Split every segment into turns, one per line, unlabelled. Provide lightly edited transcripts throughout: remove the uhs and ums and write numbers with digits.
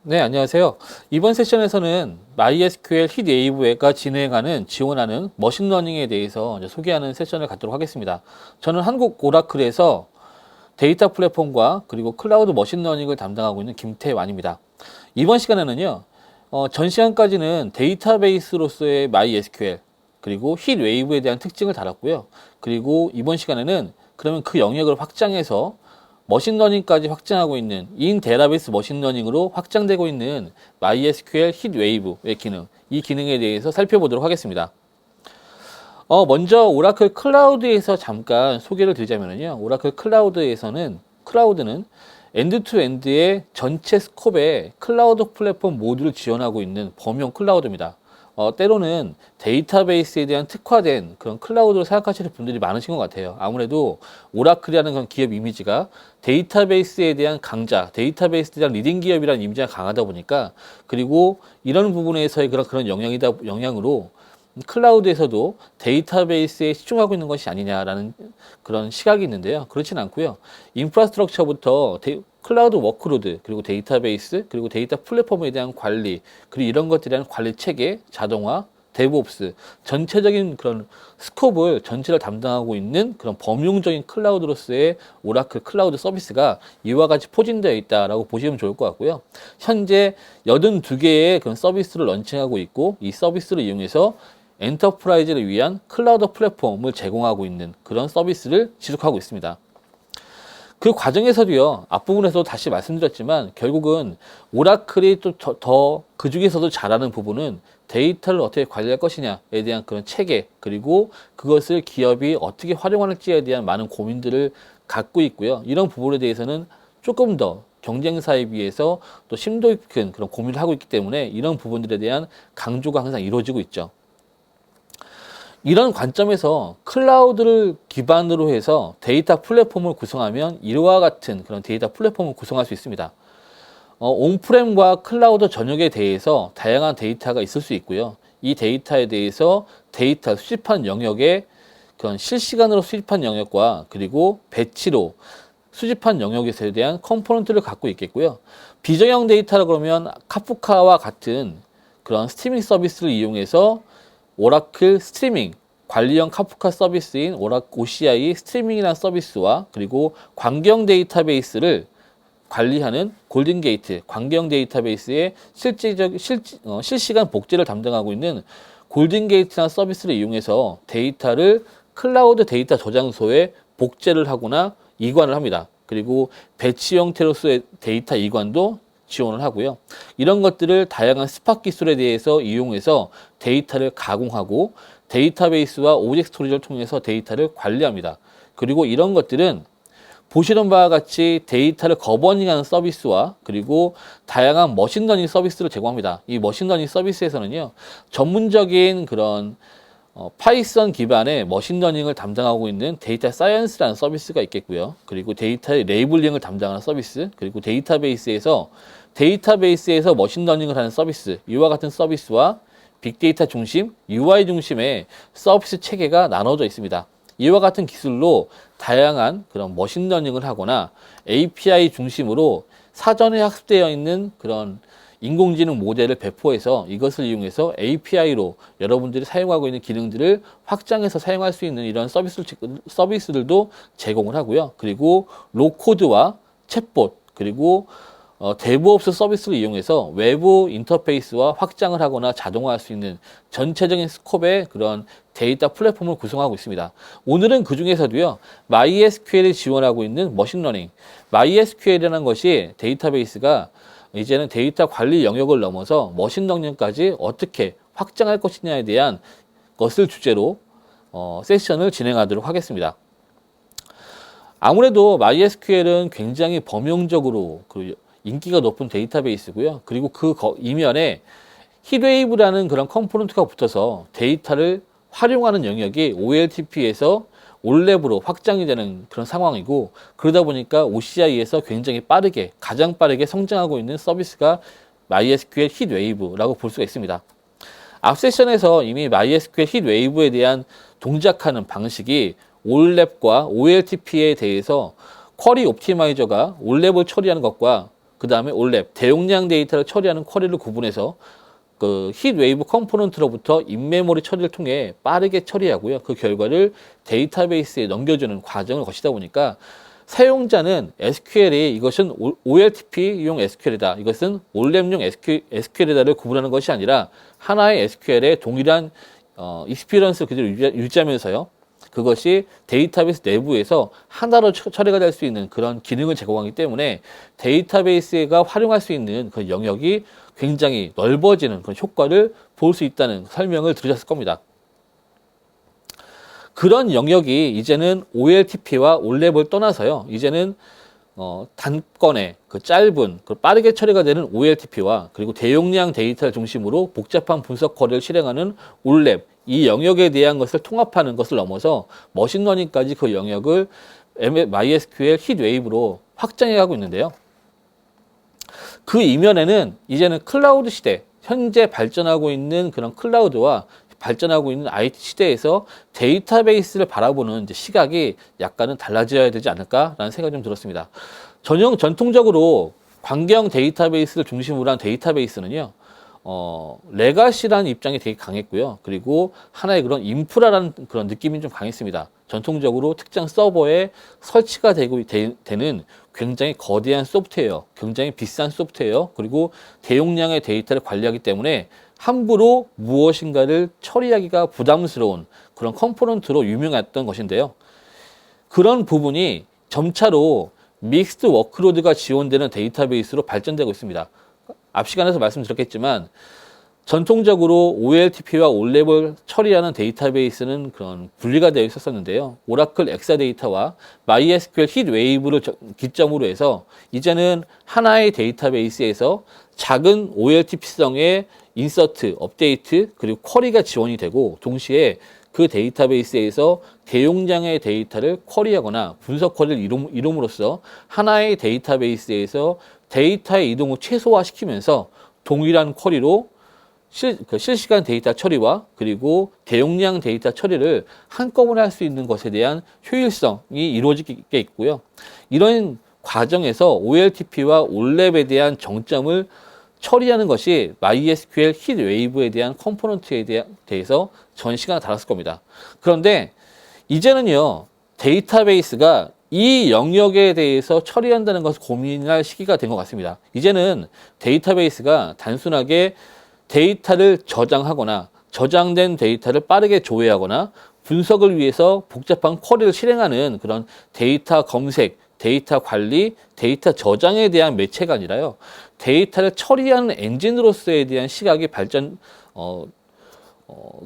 네, 안녕하세요. 이번 세션에서는 MySQL 힛웨이브가 진행하는, 지원하는 머신러닝에 대해서 이제 소개하는 세션을 갖도록 하겠습니다. 저는 한국 오라클에서 데이터 플랫폼과 그리고 클라우드 머신러닝을 담당하고 있는 김태완입니다. 이번 시간에는요, 전 시간까지는 데이터베이스로서의 MySQL, 그리고 힛웨이브에 대한 특징을 다뤘고요. 그리고 이번 시간에는 그러면 그 영역을 확장해서 머신러닝까지 확장하고 있는 인 데이터베이스 머신러닝으로 확장되고 있는 MySQL 힛웨이브의 기능, 이 기능에 대해서 살펴보도록 하겠습니다. 먼저 오라클 클라우드에서 잠깐 소개를 드리자면요. 오라클 클라우드는 엔드투엔드의 전체 스콥에 클라우드 플랫폼 모듈을 지원하고 있는 범용 클라우드입니다. 때로는 데이터베이스에 대한 특화된 그런 클라우드로 생각하시는 분들이 많으신 것 같아요. 아무래도 오라클이라는 그런 기업 이미지가 데이터베이스에 대한 강자, 데이터베이스에 대한 리딩 기업이라는 이미지가 강하다 보니까, 그리고 이런 부분에서의 그런 영향으로 클라우드에서도 데이터베이스에 집중하고 있는 것이 아니냐라는 그런 시각이 있는데요. 그렇진 않고요. 인프라스트럭처부터 클라우드 워크로드, 그리고 데이터베이스, 그리고 데이터 플랫폼에 대한 관리, 그리고 이런 것들에 대한 관리 체계, 자동화, 데브옵스, 전체적인 그런 스콥을 전체를 담당하고 있는 그런 범용적인 클라우드로서의 오라클 클라우드 서비스가 이와 같이 포진되어 있다라고 보시면 좋을 것 같고요. 현재 82개의 그런 서비스를 런칭하고 있고, 이 서비스를 이용해서 엔터프라이즈를 위한 클라우드 플랫폼을 제공하고 있는 그런 서비스를 지속하고 있습니다. 그 과정에서도요, 앞부분에서 다시 말씀드렸지만, 결국은 오라클이 또 더 그 중에서도 잘하는 부분은 데이터를 어떻게 관리할 것이냐에 대한 그런 체계, 그리고 그것을 기업이 어떻게 활용할지에 대한 많은 고민들을 갖고 있고요. 이런 부분에 대해서는 조금 더 경쟁사에 비해서 또 심도 깊은 그런 고민을 하고 있기 때문에 이런 부분들에 대한 강조가 항상 이루어지고 있죠. 이런 관점에서 클라우드를 기반으로 해서 데이터 플랫폼을 구성하면 이와 같은 그런 데이터 플랫폼을 구성할 수 있습니다. 온프렘과 클라우드 전역에 대해서 다양한 데이터가 있을 수 있고요. 이 데이터에 대해서 데이터 수집한 영역의 그런 실시간으로 수집한 영역과 그리고 배치로 수집한 영역에 대한 컴포넌트를 갖고 있겠고요. 비정형 데이터라 그러면 카프카와 같은 그런 스트리밍 서비스를 이용해서 오라클 스트리밍 관리형 카프카 서비스인 OCI 스트리밍이라는 서비스와 그리고 광경 데이터베이스를 관리하는 골든게이트 광경 데이터베이스의 실시간 복제를 담당하고 있는 골든게이트라는 서비스를 이용해서 데이터를 클라우드 데이터 저장소에 복제를 하거나 이관을 합니다. 그리고 배치 형태로서의 데이터 이관도 지원을 하고요. 이런 것들을 다양한 스팟 기술에 대해서 이용해서 데이터를 가공하고 데이터베이스와 오브젝트 스토리지를 통해서 데이터를 관리합니다. 그리고 이런 것들은 보시는 바와 같이 데이터를 거버닝하는 서비스와 그리고 다양한 머신러닝 서비스를 제공합니다. 이 머신러닝 서비스에서는요, 전문적인 그런 파이썬 기반의 머신러닝을 담당하고 있는 데이터 사이언스라는 서비스가 있겠고요. 그리고 데이터의 레이블링을 담당하는 서비스, 그리고 데이터베이스에서 머신러닝을 하는 서비스, 이와 같은 서비스와 빅데이터 중심, UI 중심의 서비스 체계가 나눠져 있습니다. 이와 같은 기술로 다양한 그런 머신러닝을 하거나 API 중심으로 사전에 학습되어 있는 그런 인공지능 모델을 배포해서 이것을 이용해서 API로 여러분들이 사용하고 있는 기능들을 확장해서 사용할 수 있는 이런 서비스들도 제공을 하고요. 그리고 로코드와 챗봇, 그리고 데브옵스 서비스를 이용해서 외부 인터페이스와 확장을 하거나 자동화할 수 있는 전체적인 스콥의 그런 데이터 플랫폼을 구성하고 있습니다. 오늘은 그 중에서도요, MySQL이 지원하고 있는 머신러닝, MySQL이라는 것이 데이터베이스가 이제는 데이터 관리 영역을 넘어서 머신러닝까지 어떻게 확장할 것이냐에 대한 것을 주제로 세션을 진행하도록 하겠습니다. 아무래도 MySQL은 굉장히 범용적으로 인기가 높은 데이터베이스고요. 그리고 그 이면에 힛웨이브라는 그런 컴포넌트가 붙어서 데이터를 활용하는 영역이 OLTP에서 올랩으로 확장이 되는 그런 상황이고, 그러다 보니까 OCI에서 굉장히 가장 빠르게 성장하고 있는 서비스가 MySQL 힛웨이브라고 볼 수가 있습니다. 앞 세션에서 이미 MySQL 힛웨이브에 대한 동작하는 방식이 올랩과 OLTP에 대해서 쿼리 옵티마이저가 올랩을 처리하는 것과 그 다음에 올랩, 대용량 데이터를 처리하는 쿼리를 구분해서 그 힛 웨이브 컴포넌트로부터 인메모리 처리를 통해 빠르게 처리하고요. 그 결과를 데이터베이스에 넘겨주는 과정을 거치다 보니까 사용자는 SQL이 이것은 OLTP용 SQL이다. 이것은 올랩용 SQL이다를 구분하는 것이 아니라 하나의 SQL의 동일한 익스피리언스를 그대로 유지하면서요. 그것이 데이터베이스 내부에서 하나로 처리가 될 수 있는 그런 기능을 제공하기 때문에 데이터베이스가 활용할 수 있는 그 영역이 굉장히 넓어지는 그런 효과를 볼 수 있다는 설명을 들으셨을 겁니다. 그런 영역이 이제는 OLTP와 올랩을 떠나서요. 이제는 단건의 그 짧은 그 빠르게 처리가 되는 OLTP와 그리고 대용량 데이터를 중심으로 복잡한 분석 쿼리를 실행하는 올랩, 이 영역에 대한 것을 통합하는 것을 넘어서 머신러닝까지 그 영역을 MySQL 힛 웨이브로 확장해 가고 있는데요. 그 이면에는 이제는 클라우드 시대, 현재 발전하고 있는 그런 클라우드와 발전하고 있는 IT 시대에서 데이터베이스를 바라보는 이제 시각이 약간은 달라져야 되지 않을까라는 생각이 좀 들었습니다. 전통적으로 관계형 데이터베이스를 중심으로 한 데이터베이스는요, 레가시라는 입장이 되게 강했고요. 그리고 하나의 그런 인프라라는 그런 느낌이 좀 강했습니다. 전통적으로 특정 서버에 설치가 되는 굉장히 거대한 소프트웨어, 굉장히 비싼 소프트웨어, 그리고 대용량의 데이터를 관리하기 때문에 함부로 무엇인가를 처리하기가 부담스러운 그런 컴포넌트로 유명했던 것인데요. 그런 부분이 점차로 믹스드 워크로드가 지원되는 데이터베이스로 발전되고 있습니다. 앞 시간에서 말씀드렸겠지만 전통적으로 OLTP와 올랩을 처리하는 데이터베이스는 그런 분리가 되어 있었는데요. 오라클 엑사데이터와 MySQL 힛 웨이브를 기점으로 해서 이제는 하나의 데이터베이스에서 작은 OLTP성의 인서트, 업데이트, 그리고 쿼리가 지원이 되고 동시에 그 데이터베이스에서 대용량의 데이터를 쿼리하거나 분석 쿼리를 이룸으로써 하나의 데이터베이스에서 데이터의 이동을 최소화시키면서 동일한 쿼리로 실시간 데이터 처리와 그리고 대용량 데이터 처리를 한꺼번에 할 수 있는 것에 대한 효율성이 이루어지게 있고요. 이런 과정에서 OLTP와 올랩에 대한 정점을 처리하는 것이 MySQL 힛 웨이브에 대한 컴포넌트에 대해서 전 시간을 다뤘을 겁니다. 그런데 이제는요, 데이터베이스가 이 영역에 대해서 처리한다는 것을 고민할 시기가 된 것 같습니다. 이제는 데이터베이스가 단순하게 데이터를 저장하거나 저장된 데이터를 빠르게 조회하거나 분석을 위해서 복잡한 쿼리를 실행하는 그런 데이터 검색, 데이터 관리, 데이터 저장에 대한 매체가 아니라요. 데이터를 처리하는 엔진으로서에 대한 시각이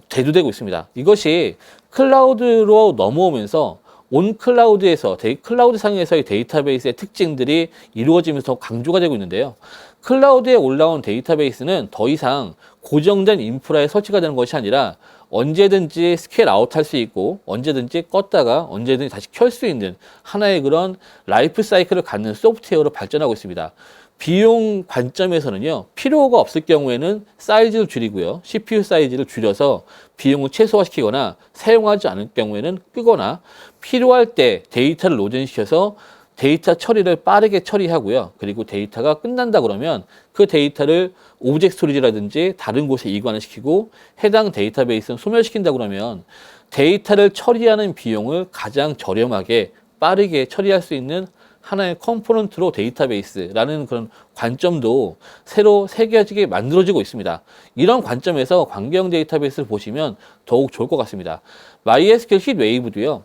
대두되고 있습니다. 이것이 클라우드로 넘어오면서 온 클라우드에서 클라우드 상에서의 데이터베이스의 특징들이 이루어지면서 강조가 되고 있는데요. 클라우드에 올라온 데이터베이스는 더 이상 고정된 인프라에 설치가 되는 것이 아니라 언제든지 스케일 아웃 할 수 있고 언제든지 껐다가 언제든지 다시 켤 수 있는 하나의 그런 라이프 사이클을 갖는 소프트웨어로 발전하고 있습니다. 비용 관점에서는요, 필요가 없을 경우에는 사이즈를 줄이고요, CPU 사이즈를 줄여서 비용을 최소화시키거나 사용하지 않을 경우에는 끄거나 필요할 때 데이터를 로전시켜서 데이터 처리를 빠르게 처리하고요. 그리고 데이터가 끝난다 그러면 그 데이터를 오브젝트 스토리지라든지 다른 곳에 이관을 시키고 해당 데이터베이스는 소멸시킨다 그러면 데이터를 처리하는 비용을 가장 저렴하게 빠르게 처리할 수 있는 하나의 컴포넌트로 데이터베이스라는 그런 관점도 새로 새겨지게 만들어지고 있습니다. 이런 관점에서 관계형 데이터베이스를 보시면 더욱 좋을 것 같습니다. MySQL 힛 웨이브도요,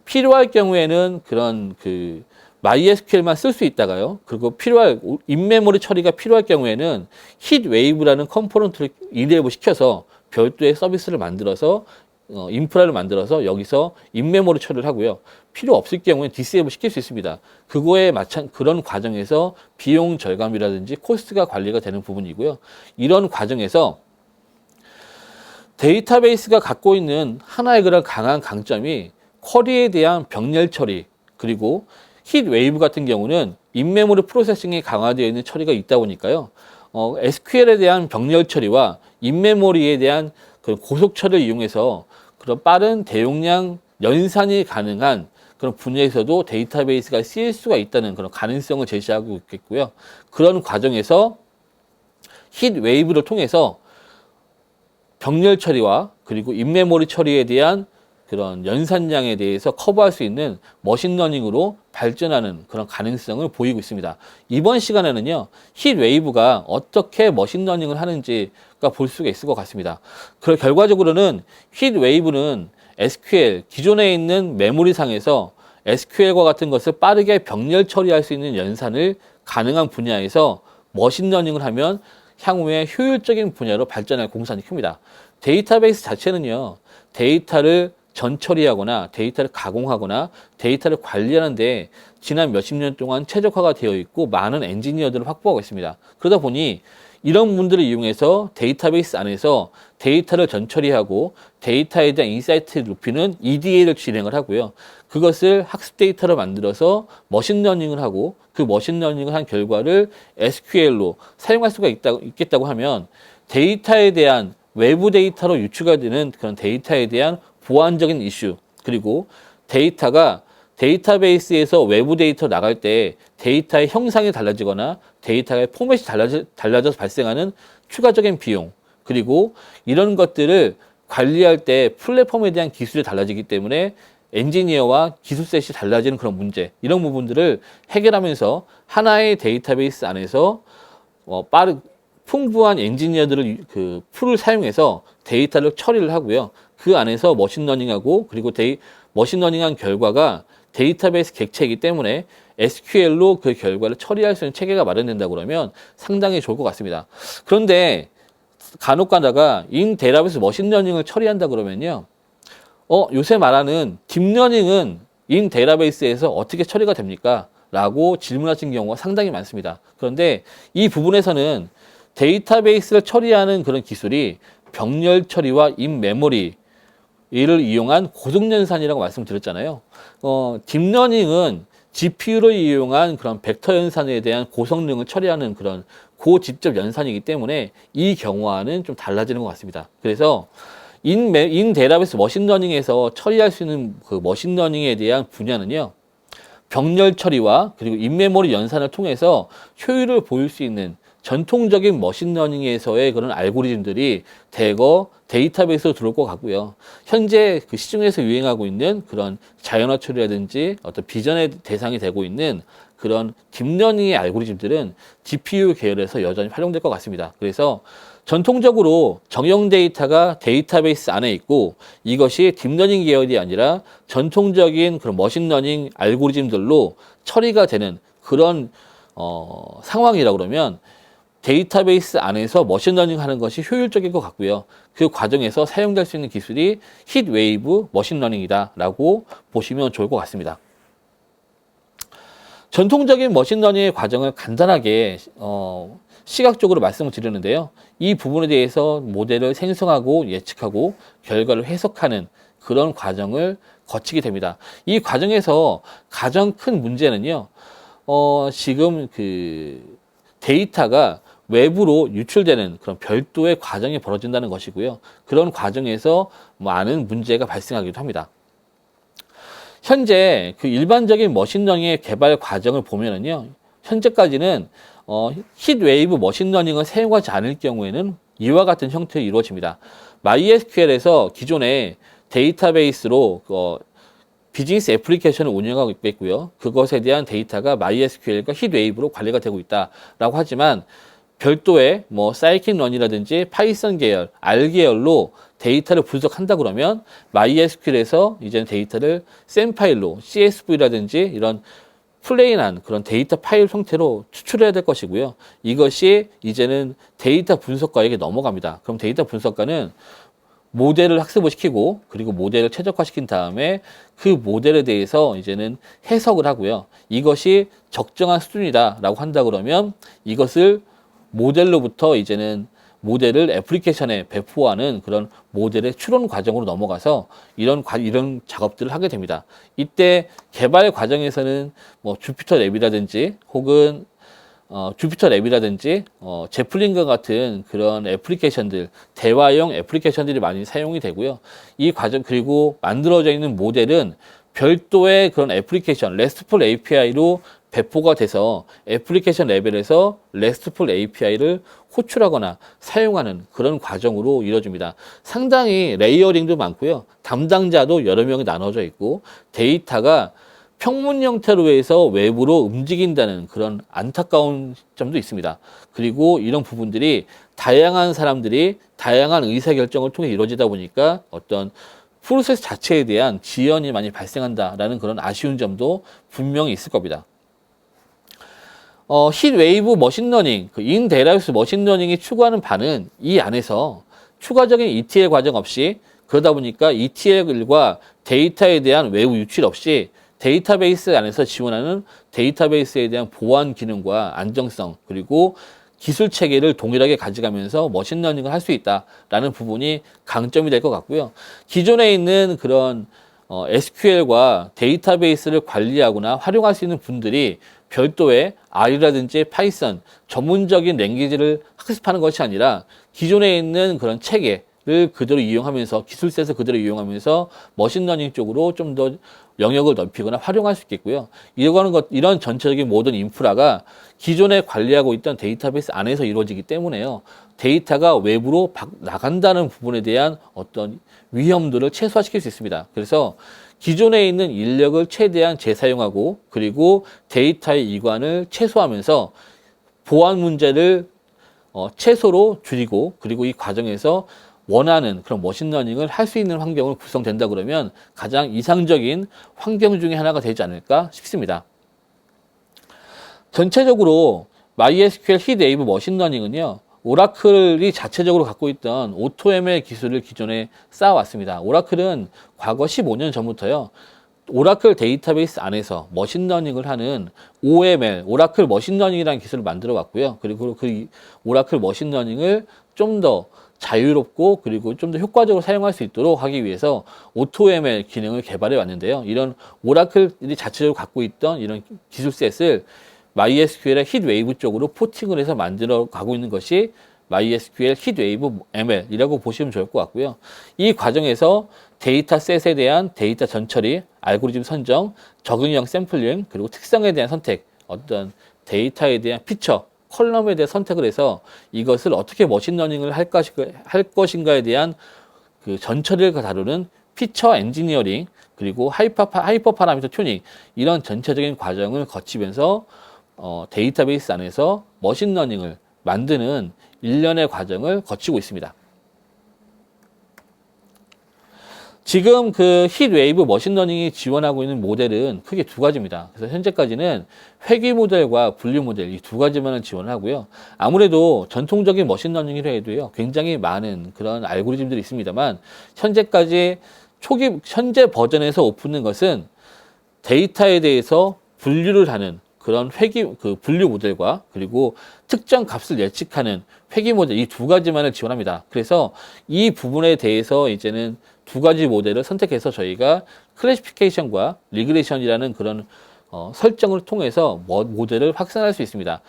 필요할 경우에는 그런 MySQL만 쓸 수 있다가요. 그리고 인메모리 처리가 필요할 경우에는 힛 웨이브라는 컴포넌트를 인레이블 시켜서 별도의 서비스를 만들어서 인프라를 만들어서 여기서 인메모리 처리를 하고요. 필요 없을 경우에 디세이블 시킬 수 있습니다. 그런 과정에서 비용 절감이라든지 코스트가 관리가 되는 부분이고요. 이런 과정에서 데이터베이스가 갖고 있는 하나의 그런 강한 강점이 쿼리에 대한 병렬 처리, 그리고 힛 웨이브 같은 경우는 인메모리 프로세싱이 강화되어 있는 처리가 있다 보니까요. SQL에 대한 병렬 처리와 인메모리에 대한 그 고속 처리를 이용해서 그런 빠른 대용량 연산이 가능한 그런 분야에서도 데이터베이스가 쓰일 수가 있다는 그런 가능성을 제시하고 있겠고요. 그런 과정에서 힛 웨이브를 통해서 병렬 처리와 그리고 인메모리 처리에 대한 그런 연산량에 대해서 커버할 수 있는 머신러닝으로 발전하는 그런 가능성을 보이고 있습니다. 이번 시간에는요, 힛 웨이브가 어떻게 머신러닝을 하는지가 볼 수가 있을 것 같습니다. 그 결과적으로는 힛 웨이브는 SQL, 기존에 있는 메모리상에서 SQL과 같은 것을 빠르게 병렬 처리할 수 있는 연산을 가능한 분야에서 머신러닝을 하면 향후에 효율적인 분야로 발전할 공산이 큽니다. 데이터베이스 자체는요, 데이터를 전처리하거나 데이터를 가공하거나 데이터를 관리하는데 지난 몇십 년 동안 최적화가 되어 있고 많은 엔지니어들을 확보하고 있습니다. 그러다 보니 이런 분들을 이용해서 데이터베이스 안에서 데이터를 전처리하고 데이터에 대한 인사이트를 높이는 EDA를 진행을 하고요. 그것을 학습 데이터로 만들어서 머신러닝을 하고 그 머신러닝을 한 결과를 SQL로 사용할 수가 있겠다고 하면 데이터에 대한 외부 데이터로 유추가 되는 그런 데이터에 대한 보안적인 이슈, 그리고 데이터가 데이터베이스에서 외부 데이터 나갈 때 데이터의 형상이 달라지거나 데이터의 포맷이 달라져서 발생하는 추가적인 비용, 그리고 이런 것들을 관리할 때 플랫폼에 대한 기술이 달라지기 때문에 엔지니어와 기술셋이 달라지는 그런 문제, 이런 부분들을 해결하면서 하나의 데이터베이스 안에서 풍부한 엔지니어들을 그 풀을 사용해서 데이터를 처리를 하고요. 그 안에서 머신러닝하고 그리고 머신러닝한 결과가 데이터베이스 객체이기 때문에 SQL로 그 결과를 처리할 수 있는 체계가 마련된다 그러면 상당히 좋을 것 같습니다. 그런데 간혹 가다가 인 데이터베이스 머신러닝을 처리한다 그러면요. 요새 말하는 딥러닝은 인 데이터베이스에서 어떻게 처리가 됩니까? 라고 질문하신 경우가 상당히 많습니다. 그런데 이 부분에서는 데이터베이스를 처리하는 그런 기술이 병렬 처리와 인메모리 이를 이용한 고속연산이라고 말씀드렸잖아요. 딥러닝은 GPU를 이용한 그런 벡터 연산에 대한 고성능을 처리하는 그런 고직접 연산이기 때문에 이 경우와는 좀 달라지는 것 같습니다. 그래서 인 데이터베이스 머신러닝에서 처리할 수 있는 그 머신러닝에 대한 분야는요, 병렬 처리와 그리고 인메모리 연산을 통해서 효율을 보일 수 있는 전통적인 머신러닝에서의 그런 알고리즘들이 대거 데이터베이스로 들어올 것 같고요. 현재 그 시중에서 유행하고 있는 그런 자연어 처리라든지 어떤 비전의 대상이 되고 있는 그런 딥러닝의 알고리즘들은 GPU 계열에서 여전히 활용될 것 같습니다. 그래서 전통적으로 정형 데이터가 데이터베이스 안에 있고 이것이 딥러닝 계열이 아니라 전통적인 그런 머신러닝 알고리즘들로 처리가 되는 그런 상황이라 그러면 데이터베이스 안에서 머신러닝 하는 것이 효율적일 것 같고요. 그 과정에서 사용될 수 있는 기술이 힛 웨이브 머신러닝이다 라고 보시면 좋을 것 같습니다. 전통적인 머신러닝의 과정을 간단하게 시각적으로 말씀을 드렸는데요. 이 부분에 대해서 모델을 생성하고 예측하고 결과를 해석하는 그런 과정을 거치게 됩니다. 이 과정에서 가장 큰 문제는요. 지금 그 데이터가 외부로 유출되는 그런 별도의 과정이 벌어진다는 것이고요. 그런 과정에서 많은 문제가 발생하기도 합니다. 현재 그 일반적인 머신러닝의 개발 과정을 보면은요, 현재까지는 힛 웨이브 머신러닝을 사용하지 않을 경우에는 이와 같은 형태로 이루어집니다. MySQL에서 기존에 데이터베이스로 비즈니스 애플리케이션을 운영하고 있고요. 그것에 대한 데이터가 MySQL과 힛 웨이브로 관리가 되고 있다라고 하지만 별도의 사이킨런이라든지 파이썬 계열, R 계열로 데이터를 분석한다 그러면 MySQL에서 이제는 데이터를 샘 파일로 CSV라든지 이런 플레인한 그런 데이터 파일 형태로 추출해야 될 것이고요. 이것이 이제는 데이터 분석가에게 넘어갑니다. 그럼 데이터 분석가는 모델을 학습을 시키고 그리고 모델을 최적화시킨 다음에 그 모델에 대해서 이제는 해석을 하고요. 이것이 적정한 수준이다라고 한다 그러면 이것을 모델로부터 이제는 모델을 애플리케이션에 배포하는 그런 모델의 추론 과정으로 넘어가서 이런 작업들을 하게 됩니다. 이때 개발 과정에서는 주피터 랩이라든지 혹은 주피터 랩이라든지 제플린과 같은 그런 애플리케이션들, 대화형 애플리케이션들이 많이 사용이 되고요. 이 과정 그리고 만들어져 있는 모델은 별도의 그런 애플리케이션, RESTful API로 배포가 돼서 애플리케이션 레벨에서 RESTful API를 호출하거나 사용하는 그런 과정으로 이루어집니다. 상당히 레이어링도 많고요. 담당자도 여러 명이 나눠져 있고 데이터가 평문 형태로 해서 외부로 움직인다는 그런 안타까운 점도 있습니다. 그리고 이런 부분들이 다양한 사람들이 다양한 의사결정을 통해 이루어지다 보니까 어떤 프로세스 자체에 대한 지연이 많이 발생한다라는 그런 아쉬운 점도 분명히 있을 겁니다. 힛웨이브 머신러닝, 인데이터베이스 머신러닝이 추구하는 바는 이 안에서 추가적인 ETL 과정 없이 그러다 보니까 ETL과 데이터에 대한 외부 유출 없이 데이터베이스 안에서 지원하는 데이터베이스에 대한 보안 기능과 안정성 그리고 기술 체계를 동일하게 가져가면서 머신러닝을 할 수 있다라는 부분이 강점이 될 것 같고요. 기존에 있는 그런 SQL과 데이터베이스를 관리하거나 활용할 수 있는 분들이 별도의 R이라든지 파이썬 전문적인 랭귀지를 학습하는 것이 아니라 기존에 있는 그런 체계를 그대로 이용하면서 기술셋을 그대로 이용하면서 머신러닝 쪽으로 좀 더 영역을 넓히거나 활용할 수 있겠고요. 이런 전체적인 모든 인프라가 기존에 관리하고 있던 데이터베이스 안에서 이루어지기 때문에요. 데이터가 외부로 나간다는 부분에 대한 어떤 위험들을 최소화시킬 수 있습니다. 그래서 기존에 있는 인력을 최대한 재사용하고 그리고 데이터의 이관을 최소화하면서 보안 문제를 최소로 줄이고 그리고 이 과정에서 원하는 그런 머신러닝을 할 수 있는 환경을 구성된다 그러면 가장 이상적인 환경 중에 하나가 되지 않을까 싶습니다. 전체적으로 MySQL 힛웨이브 머신러닝은요. 오라클이 자체적으로 갖고 있던 오토ML 기술을 기존에 쌓아왔습니다. 오라클은 과거 15년 전부터요. 오라클 데이터베이스 안에서 머신러닝을 하는 OML, 오라클 머신러닝이라는 기술을 만들어 왔고요. 그리고 그 오라클 머신러닝을 좀 더 자유롭고 그리고 좀 더 효과적으로 사용할 수 있도록 하기 위해서 오토ML 기능을 개발해 왔는데요. 이런 오라클이 자체적으로 갖고 있던 이런 기술셋을 MySQL의 힛웨이브 쪽으로 포팅을 해서 만들어 가고 있는 것이 MySQL 힛웨이브 ML이라고 보시면 좋을 것 같고요. 이 과정에서 데이터셋에 대한 데이터 전처리, 알고리즘 선정, 적응형 샘플링, 그리고 특성에 대한 선택, 어떤 데이터에 대한 피처, 컬럼에 대한 선택을 해서 이것을 어떻게 머신러닝을 할 것인가에 대한 그 전처리를 다루는 피처 엔지니어링, 그리고 하이퍼 파라미터 튜닝, 이런 전체적인 과정을 거치면서 데이터베이스 안에서 머신러닝을 만드는 일련의 과정을 거치고 있습니다. 지금 그 힛웨이브 머신러닝이 지원하고 있는 모델은 크게 두 가지입니다. 그래서 현재까지는 회귀 모델과 분류 모델 이 두 가지만을 지원하고요. 아무래도 전통적인 머신러닝이라 해도요, 굉장히 많은 그런 알고리즘들이 있습니다만 현재까지 현재 버전에서 오픈된 것은 데이터에 대해서 분류를 하는 그런 분류 모델과 그리고 특정 값을 예측하는 회귀 모델 이 두 가지만을 지원합니다. 그래서 이 부분에 대해서 이제는 두 가지 모델을 선택해서 저희가 클래시피케이션과 리그레이션이라는 그런 설정을 통해서 모델을 확산할 수 있습니다.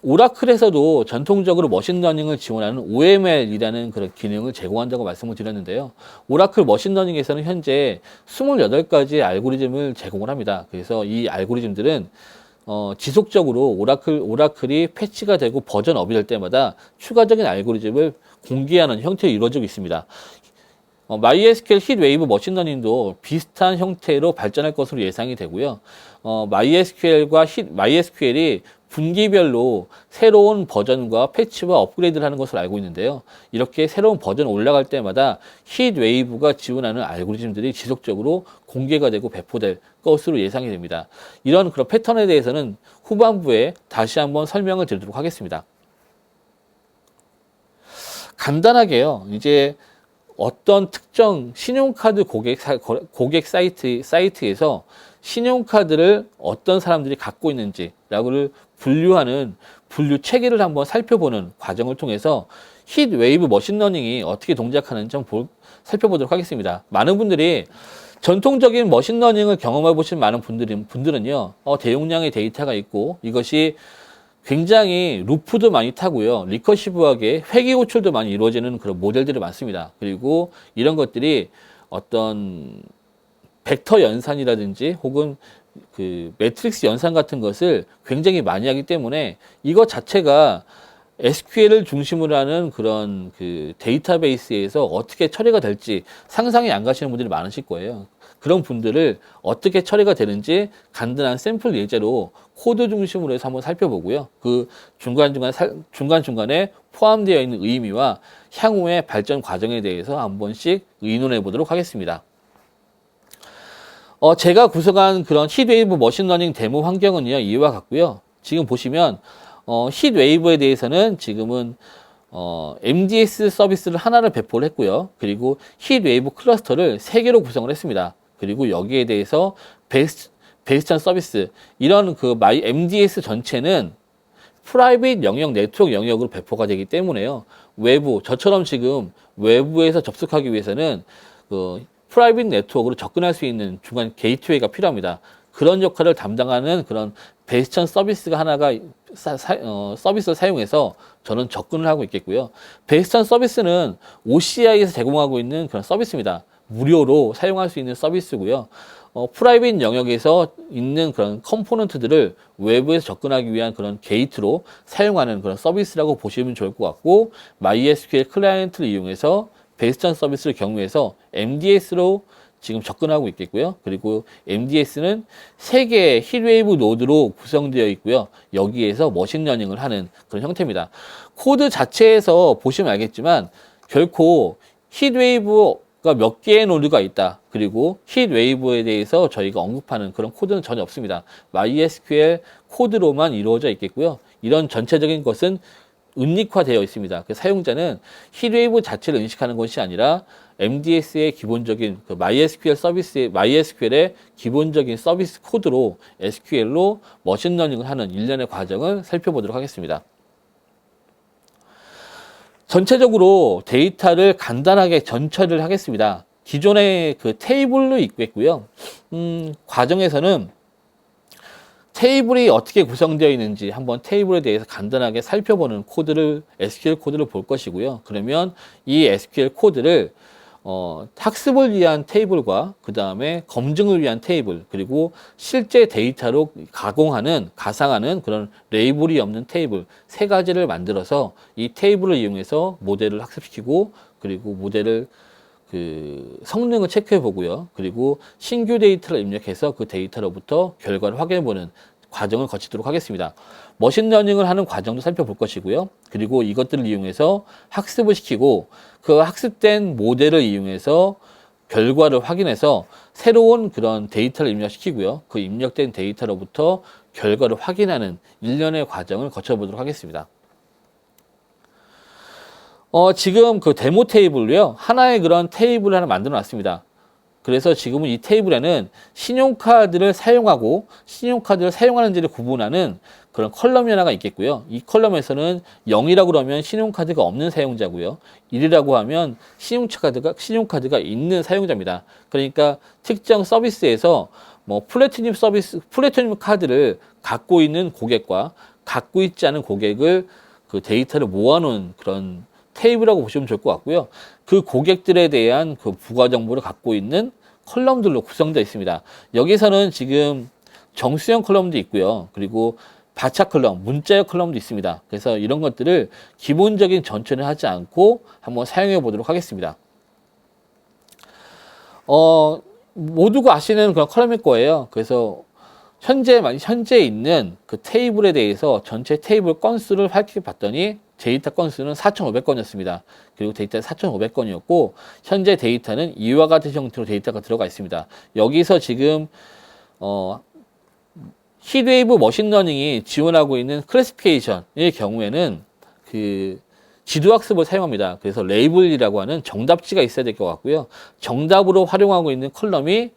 오라클에서도 전통적으로 머신러닝을 지원하는 OML이라는 그런 기능을 제공한다고 말씀을 드렸는데요. 오라클 머신러닝에서는 현재 28가지의 알고리즘을 제공을 합니다. 그래서 이 알고리즘들은 지속적으로 오라클이 패치가 되고 버전업이 될 때마다 추가적인 알고리즘을 공개하는 형태로 이루어지고 있습니다. MySQL 힛웨이브 머신러닝도 비슷한 형태로 발전할 것으로 예상이 되고요. MySQL이 분기별로 새로운 버전과 패치와 업그레이드를 하는 것을 알고 있는데요. 이렇게 새로운 버전 올라갈 때마다 힛웨이브가 지원하는 알고리즘들이 지속적으로 공개가 되고 배포될 것으로 예상이 됩니다. 이런 그런 패턴에 대해서는 후반부에 다시 한번 설명을 드리도록 하겠습니다. 간단하게요. 이제 어떤 특정 신용카드 고객 사이트에서 신용카드를 어떤 사람들이 갖고 있는지라고를 분류하는 분류 체계를 한번 살펴보는 과정을 통해서 힛웨이브 머신러닝이 어떻게 동작하는지 한번 살펴보도록 하겠습니다. 많은 분들이 전통적인 머신러닝을 경험해 보신 많은 분들은요, 대용량의 데이터가 있고 이것이 굉장히 루프도 많이 타고요. 리커시브하게 회귀 호출도 많이 이루어지는 그런 모델들이 많습니다. 그리고 이런 것들이 어떤 벡터 연산이라든지 혹은 그 매트릭스 연산 같은 것을 굉장히 많이 하기 때문에 이것 자체가 SQL을 중심으로 하는 그런 그 데이터베이스에서 어떻게 처리가 될지 상상이 안 가시는 분들이 많으실 거예요. 그런 분들을 어떻게 처리가 되는지 간단한 샘플 예제로 코드 중심으로 해서 한번 살펴보고요. 그 중간중간에 포함되어 있는 의미와 향후의 발전 과정에 대해서 한 번씩 의논해 보도록 하겠습니다. 제가 구성한 그런 히트웨이브 머신러닝 데모 환경은요, 이와 같고요. 지금 보시면 히트웨이브에 대해서는 지금은 MDS 서비스를 하나를 배포를 했고요. 그리고 히트웨이브 클러스터를 3개로 구성을 했습니다. 그리고 여기에 대해서 베이스찬 서비스, 이런 그 MDS 전체는 프라이빗 영역, 네트워크 영역으로 배포가 되기 때문에요. 저처럼 지금 외부에서 접속하기 위해서는 그 프라이빗 네트워크로 접근할 수 있는 중간 게이트웨이가 필요합니다. 그런 역할을 담당하는 그런 베이스찬 서비스가 하나가 서비스를 사용해서 저는 접근을 하고 있겠고요. 베이스찬 서비스는 OCI에서 제공하고 있는 그런 서비스입니다. 무료로 사용할 수 있는 서비스고요. 프라이빗 영역에서 있는 그런 컴포넌트들을 외부에서 접근하기 위한 그런 게이트로 사용하는 그런 서비스라고 보시면 좋을 것 같고, MySQL 클라이언트를 이용해서 베이스찬 서비스를 경유해서 MDS로 지금 접근하고 있겠고요. 그리고 MDS는 3개의 히트웨이브 노드로 구성되어 있고요. 여기에서 머신러닝을 하는 그런 형태입니다. 코드 자체에서 보시면 알겠지만 결코 히트웨이브가 몇 개의 노드가 있다, 그리고 히트웨이브에 대해서 저희가 언급하는 그런 코드는 전혀 없습니다. MySQL 코드로만 이루어져 있겠고요. 이런 전체적인 것은 은닉화되어 있습니다. 그 사용자는 히트웨이브 자체를 인식하는 것이 아니라 MDS의 기본적인 그 MySQL의 기본적인 서비스 코드로 SQL로 머신러닝을 하는 일련의 과정을 살펴보도록 하겠습니다. 전체적으로 데이터를 간단하게 전처리를 하겠습니다. 기존의 그 테이블로 있겠고요. 과정에서는 테이블이 어떻게 구성되어 있는지 한번 테이블에 대해서 간단하게 살펴보는 SQL 코드를 볼 것이고요. 그러면 이 SQL 코드를 학습을 위한 테이블과 그 다음에 검증을 위한 테이블, 그리고 실제 데이터로 가상하는 그런 레이블이 없는 테이블 3가지를 만들어서 이 테이블을 이용해서 모델을 학습시키고, 그리고 모델을 그 성능을 체크해 보고요. 그리고 신규 데이터를 입력해서 그 데이터로부터 결과를 확인해 보는 과정을 거치도록 하겠습니다. 머신러닝을 하는 과정도 살펴볼 것이고요. 그리고 이것들을 이용해서 학습을 시키고, 그 학습된 모델을 이용해서 결과를 확인해서 새로운 그런 데이터를 입력시키고요. 그 입력된 데이터로부터 결과를 확인하는 일련의 과정을 거쳐보도록 하겠습니다. 지금 그 데모 테이블로요, 하나의 그런 테이블을 하나 만들어 놨습니다. 그래서 지금은 이 테이블에는 신용카드를 사용하는지를 구분하는 그런 컬럼이 하나가 있겠고요. 이 컬럼에서는 0이라고 그러면 신용카드가 없는 사용자고요. 1이라고 하면 신용카드가 있는 사용자입니다. 그러니까 특정 서비스에서 뭐 플래티늄 카드를 갖고 있는 고객과 갖고 있지 않은 고객을 그 데이터를 모아놓은 그런 테이블이라고 보시면 좋을 것 같고요. 그 고객들에 대한 그 부가 정보를 갖고 있는 컬럼들로 구성되어 있습니다. 여기서는 지금 정수형 컬럼도 있고요. 그리고 바차 컬럼, 문자형 컬럼도 있습니다. 그래서 이런 것들을 기본적인 전체를 하지 않고 한번 사용해 보도록 하겠습니다. 모두가 아시는 그런 컬럼일 거예요. 그래서 현재 있는 그 테이블에 대해서 전체 테이블 건수를 살펴봤더니 데이터 건수는 4,500건이었습니다. 그리고 데이터 4,500건이었고 현재 데이터는 이와 같은 형태로 데이터가 들어가 있습니다. 여기서 지금 히트웨이브 머신러닝이 지원하고 있는 클래시피케이션의 경우에는 그 지도학습을 사용합니다. 그래서 레이블이라고 하는 정답지가 있어야 될 것 같고요. 정답으로 활용하고 있는 컬럼이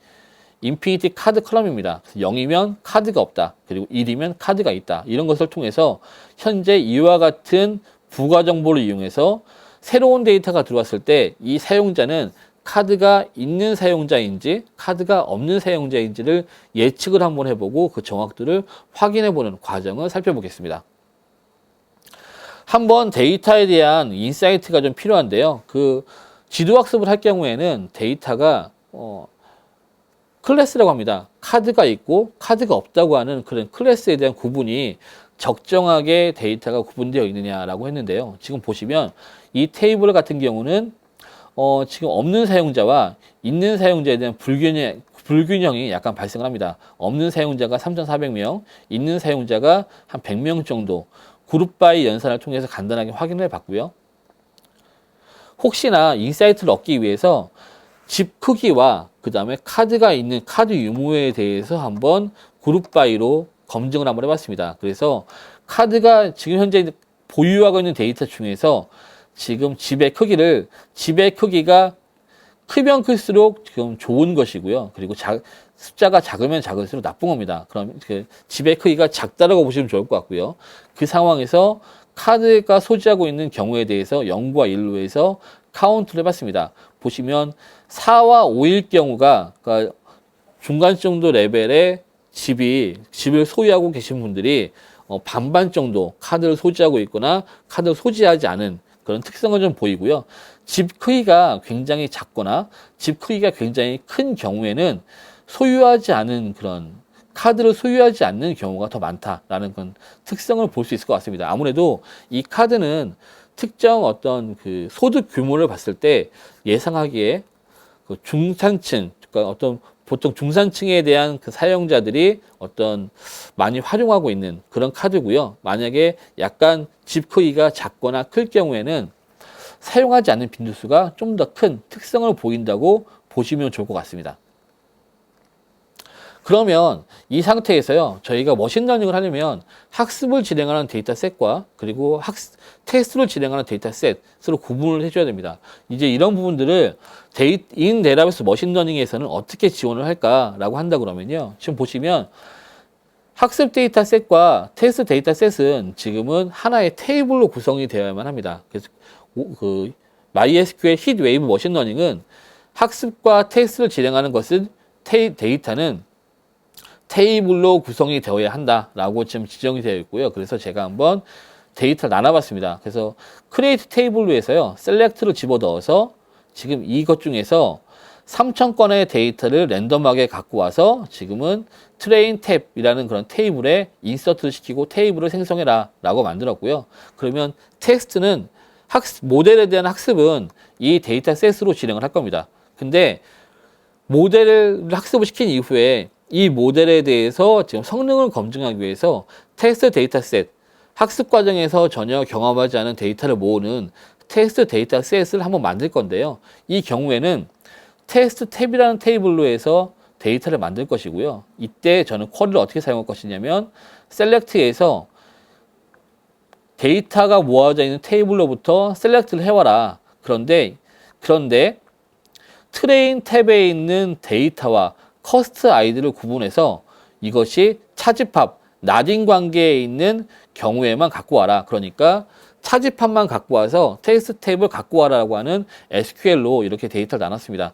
인피니티 카드 컬럼입니다. 0이면 카드가 없다. 그리고 1이면 카드가 있다. 이런 것을 통해서 현재 이와 같은 부가 정보를 이용해서 새로운 데이터가 들어왔을 때 이 사용자는 카드가 있는 사용자인지 카드가 없는 사용자인지를 예측을 한번 해보고 그 정확도를 확인해보는 과정을 살펴보겠습니다. 한번 데이터에 대한 인사이트가 좀 필요한데요. 그 지도학습을 할 경우에는 데이터가 클래스라고 합니다. 카드가 있고 카드가 없다고 하는 그런 클래스에 대한 구분이 적정하게 데이터가 구분되어 있느냐라고 했는데요. 지금 보시면 이 테이블 같은 경우는 지금 없는 사용자와 있는 사용자에 대한 불균형이 약간 발생을 합니다. 없는 사용자가 3,400명, 있는 사용자가 한 100명 정도 그룹 바이 연산을 통해서 간단하게 확인을 해봤고요. 혹시나 인사이트를 얻기 위해서 집 크기와 그 다음에 카드가 있는 카드 유무에 대해서 한번 그룹 바이로 검증을 한번 해봤습니다. 그래서 카드가 지금 현재 보유하고 있는 데이터 중에서 지금 집의 크기가 크면 클수록 지금 좋은 것이고요. 그리고 숫자가 작으면 작을수록 나쁜 겁니다. 그럼 그 집의 크기가 작다라고 보시면 좋을 것 같고요. 그 상황에서 카드가 소지하고 있는 경우에 대해서 0과 1로 해서 카운트를 해봤습니다. 보시면 4와 5일 경우가 그러니까 중간 정도 레벨의 집을 소유하고 계신 분들이 반반 정도 카드를 소지하고 있거나 카드를 소지하지 않은 그런 특성을 좀 보이고요. 집 크기가 굉장히 작거나 집 크기가 굉장히 큰 경우에는 카드를 소유하지 않는 경우가 더 많다라는 그런 특성을 볼 수 있을 것 같습니다. 아무래도 이 카드는 특정 어떤 그 소득 규모를 봤을 때 예상하기에 그 중산층, 그러니까 어떤 보통 중산층에 대한 그 사용자들이 어떤 많이 활용하고 있는 그런 카드고요. 만약에 약간 집 크기가 작거나 클 경우에는 사용하지 않는 빈도수가 좀 더 큰 특성을 보인다고 보시면 좋을 것 같습니다. 그러면 이 상태에서요, 저희가 머신러닝을 하려면 학습을 진행하는 데이터셋과 그리고 테스트를 진행하는 데이터셋으로 구분을 해줘야 됩니다. 이제 이런 부분들을 인 데이터베이스 머신러닝에서는 어떻게 지원을 할까라고 한다 그러면요. 지금 보시면 학습 데이터셋과 테스트 데이터셋은 지금은 하나의 테이블로 구성이 되어야만 합니다. 그래서 그 MySQL 히트웨이브 머신러닝은 학습과 테스트를 진행하는 것은 데이터는 테이블로 구성이 되어야 한다라고 지금 지정이 되어 있고요. 그래서 제가 한번 데이터를 나눠봤습니다. 그래서 크리에이트 테이블로 해서요, 셀렉트를 집어넣어서 지금 이것 중에서 3,000건의 데이터를 랜덤하게 갖고 와서 지금은 트레인 탭이라는 그런 테이블에 인서트를 시키고 테이블을 생성해라 라고 만들었고요. 그러면 테스트는 모델에 대한 학습은 이 데이터셋으로 진행을 할 겁니다. 근데 모델을 학습을 시킨 이후에 이 모델에 대해서 지금 성능을 검증하기 위해서 테스트 데이터셋, 학습 과정에서 전혀 경험하지 않은 데이터를 모으는 테스트 데이터셋을 한번 만들 건데요. 이 경우에는 테스트 탭이라는 테이블로 해서 데이터를 만들 것이고요. 이때 저는 쿼리를 어떻게 사용할 것이냐면 셀렉트에서 데이터가 모아져 있는 테이블로부터 셀렉트를 해와라. 그런데 트레인 탭에 있는 데이터와 커스트 아이디를 구분해서 이것이 차집합, 나딘 관계에 있는 경우에만 갖고 와라. 그러니까 차집합만 갖고 와서 테스트 탭을 갖고 와라라고 하는 SQL로 이렇게 데이터를 나눴습니다.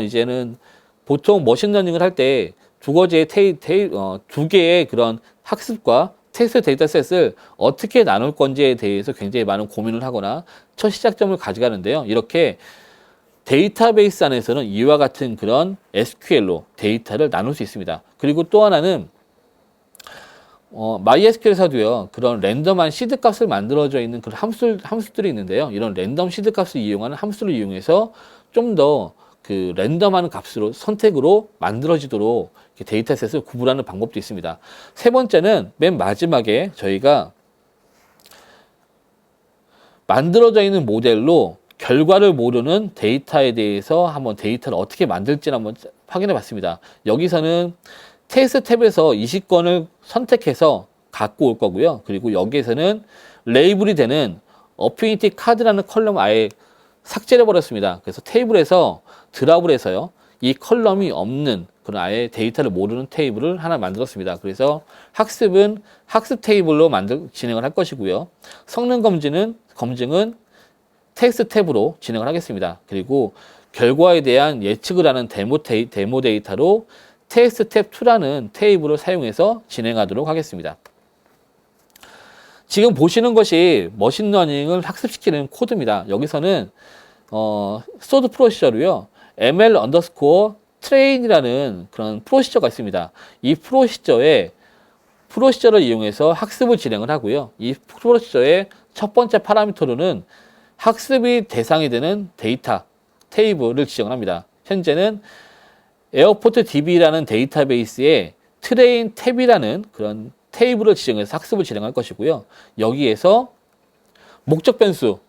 이제는 보통 머신러닝을 할 때 두 개의 그런 학습과 테스트 데이터셋을 어떻게 나눌 건지에 대해서 굉장히 많은 고민을 하거나 첫 시작점을 가져가는데요. 이렇게 데이터베이스 안에서는 이와 같은 그런 SQL로 데이터를 나눌 수 있습니다. 그리고 또 하나는 MySQL에서도요, 그런 랜덤한 시드 값을 만들어져 있는 그런 함수들이 있는데요. 이런 랜덤 시드 값을 이용하는 함수를 이용해서 좀 더 그 랜덤한 선택으로 만들어지도록 데이터셋을 구분하는 방법도 있습니다. 세 번째는 맨 마지막에 저희가 만들어져 있는 모델로 결과를 모르는 데이터에 대해서 한번 데이터를 어떻게 만들지 한번 확인해 봤습니다. 여기서는 테스트 탭에서 20건을 선택해서 갖고 올 거고요. 그리고 여기에서는 레이블이 되는 어피니티 카드라는 컬럼을 아예 삭제를 해버렸습니다. 그래서 테이블에서 드랍을 해서요, 이 컬럼이 없는 그런 아예 데이터를 모르는 테이블을 하나 만들었습니다. 그래서 학습은 학습 테이블로 진행을 할 것이고요. 성능 검증은 텍스트 탭으로 진행을 하겠습니다. 그리고 결과에 대한 예측을 하는 데모 데이터로 텍스트 탭 2라는 테이블을 사용해서 진행하도록 하겠습니다. 지금 보시는 것이 머신러닝을 학습시키는 코드입니다. 여기서는 스토어드 프로시저로요, ml 트레인이라는 그런 프로시저가 있습니다. 이 프로시저를 이용해서 학습을 진행을 하고요. 이 프로시저의 첫 번째 파라미터로는 학습이 대상이 되는 데이터 테이블을 지정을 합니다. 현재는 에어포트 DB라는 데이터베이스에 트레인 탭이라는 그런 테이블을 지정해서 학습을 진행할 것이고요. 여기에서 목적 변수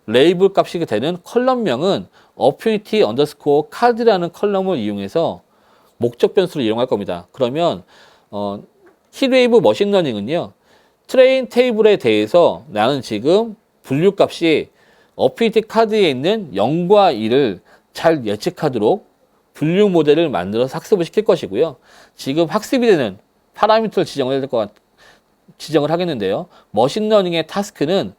레이블 값이 되는 컬럼명은 어퓨니티 언더스코어 카드라는 컬럼을 이용해서 목적 변수를 이용할 겁니다. 그러면 힐웨이브 머신러닝은요, 트레인 테이블에 대해서 나는 지금 분류 값이 어퓨니티 카드에 있는 0과 1을 잘 예측하도록 분류 모델을 만들어서 학습을 시킬 것이고요. 지금 학습이 되는 파라미터를 지정을 하겠는데요. 머신러닝의 타스크는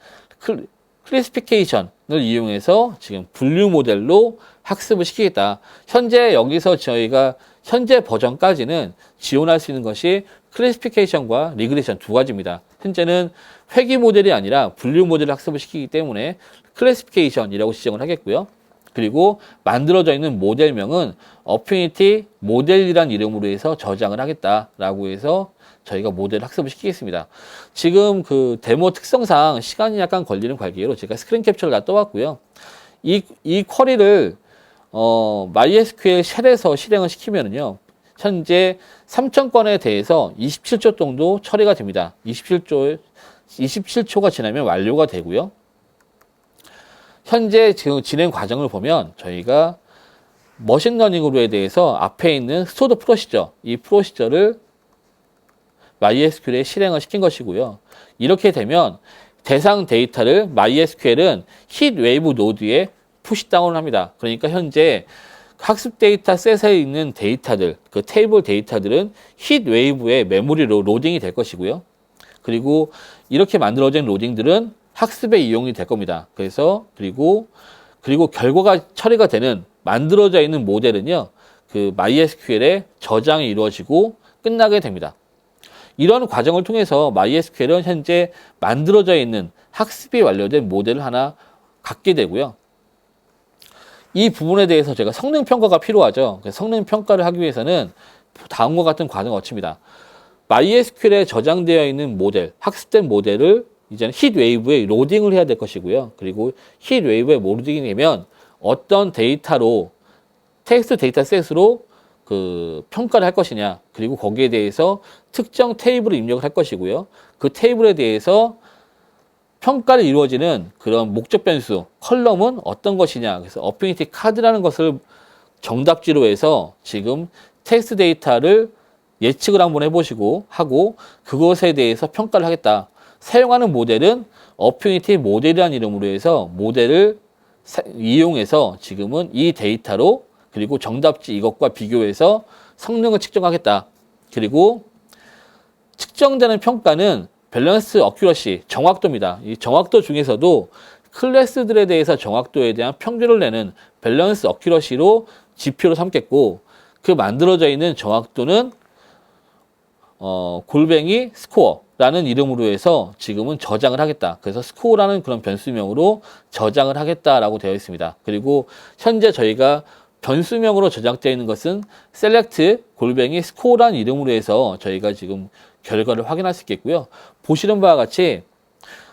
클래시피케이션을 이용해서 지금 분류 모델로 학습을 시키겠다. 현재 여기서 저희가 현재 버전까지는 지원할 수 있는 것이 클래시피케이션과 리그레션 두 가지입니다. 현재는 회귀 모델이 아니라 분류 모델을 학습을 시키기 때문에 클래시피케이션이라고 지정을 하겠고요. 그리고 만들어져 있는 모델명은 어퓨니티 모델이란 이름으로 해서 저장을 하겠다라고 해서 저희가 모델 학습을 시키겠습니다. 지금 그 데모 특성상 시간이 약간 걸리는 관계로 제가 스크린 캡처를 다 떠왔고요. 이 쿼리를 MySQL 쉘에서 실행을 시키면은요, 현재 3,000건에 대해서 27초 정도 처리가 됩니다. 27초가 지나면 완료가 되고요. 현재 지금 진행 과정을 보면 저희가 머신러닝으로에 대해서 앞에 있는 스토어드 프로시저, 이 프로시저를 MySQL에 실행을 시킨 것이고요. 이렇게 되면 대상 데이터를 MySQL은 힛웨이브 노드에 푸시다운을 합니다. 그러니까 현재 학습 데이터 셋에 있는 데이터들, 그 테이블 데이터들은 힛웨이브의 메모리로 로딩이 될 것이고요. 그리고 이렇게 만들어진 로딩들은 학습에 이용이 될 겁니다. 그래서 그리고 결과가 처리가 되는 만들어져 있는 모델은요, 그 MySQL에 저장이 이루어지고 끝나게 됩니다. 이런 과정을 통해서 MySQL은 현재 만들어져 있는 학습이 완료된 모델을 하나 갖게 되고요. 이 부분에 대해서 제가 성능 평가가 필요하죠. 성능 평가를 하기 위해서는 다음과 같은 과정을 거칩니다. MySQL에 저장되어 있는 모델, 학습된 모델을 이제는 힛웨이브에 로딩을 해야 될 것이고요. 그리고 힛웨이브에 로딩이 되면 어떤 데이터로 텍스트 데이터 셋으로 그 평가를 할 것이냐, 그리고 거기에 대해서 특정 테이블을 입력을 할 것이고요. 그 테이블에 대해서 평가를 이루어지는 그런 목적 변수, 컬럼은 어떤 것이냐. 그래서 어퓨니티 카드라는 것을 정답지로 해서 지금 텍스트 데이터를 예측을 한번 해보시고 하고 그것에 대해서 평가를 하겠다. 사용하는 모델은 어퓨니티 모델이라는 이름으로 해서 모델을 이용해서 지금은 이 데이터로 그리고 정답지 이것과 비교해서 성능을 측정하겠다. 그리고 측정되는 평가는 밸런스 어큐러시, 정확도입니다. 이 정확도 중에서도 클래스들에 대해서 정확도에 대한 평균을 내는 밸런스 어큐러시로 지표로 삼겠고, 그 만들어져 있는 정확도는 골뱅이 스코어라는 이름으로 해서 지금은 저장을 하겠다. 그래서 스코어라는 그런 변수명으로 저장을 하겠다라고 되어 있습니다. 그리고 현재 저희가 변수명으로 저장되어 있는 것은 select 골뱅이 스코어라는 이름으로 해서 저희가 지금 결과를 확인할 수 있겠고요. 보시는 바와 같이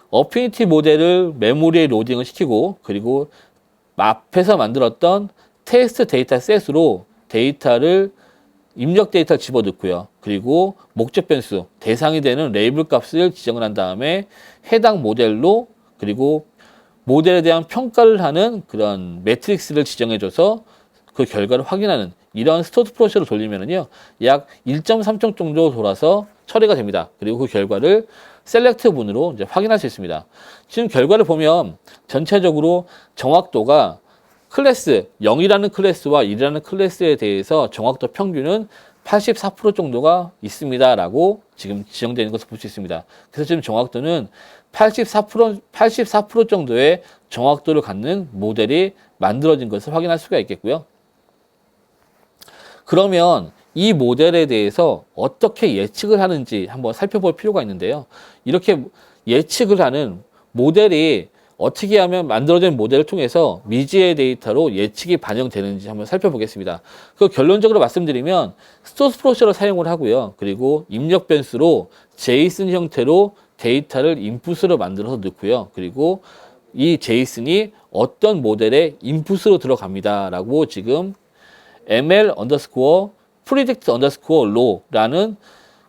어피니티 모델을 메모리에 로딩을 시키고 그리고 앞에서 만들었던 테스트 데이터 셋으로 데이터를 입력 데이터를 집어넣고요. 그리고 목적 변수, 대상이 되는 레이블 값을 지정을 한 다음에 해당 모델로 그리고 모델에 대한 평가를 하는 그런 매트릭스를 지정해줘서 그 결과를 확인하는 이런 스토어드 프로세스를 돌리면은요, 약 1.3초 정도 돌아서 처리가 됩니다. 그리고 그 결과를 셀렉트 문으로 이제 확인할 수 있습니다. 지금 결과를 보면 전체적으로 정확도가 클래스 0이라는 클래스와 1이라는 클래스에 대해서 정확도 평균은 84% 정도가 있습니다라고 지금 지정되어 있는 것을 볼 수 있습니다. 그래서 지금 정확도는 84% 정도의 정확도를 갖는 모델이 만들어진 것을 확인할 수가 있겠고요. 그러면 이 모델에 대해서 어떻게 예측을 하는지 한번 살펴볼 필요가 있는데요. 이렇게 예측을 하는 모델이 어떻게 하면 만들어진 모델을 통해서 미지의 데이터로 예측이 반영되는지 한번 살펴보겠습니다. 그 결론적으로 말씀드리면 스토스 프로세서를 사용을 하고요. 그리고 입력 변수로 제이슨 형태로 데이터를 인풋으로 만들어서 넣고요. 그리고 이 제이슨이 어떤 모델의 인풋으로 들어갑니다. 라고 지금 ml underscore predict underscore low라는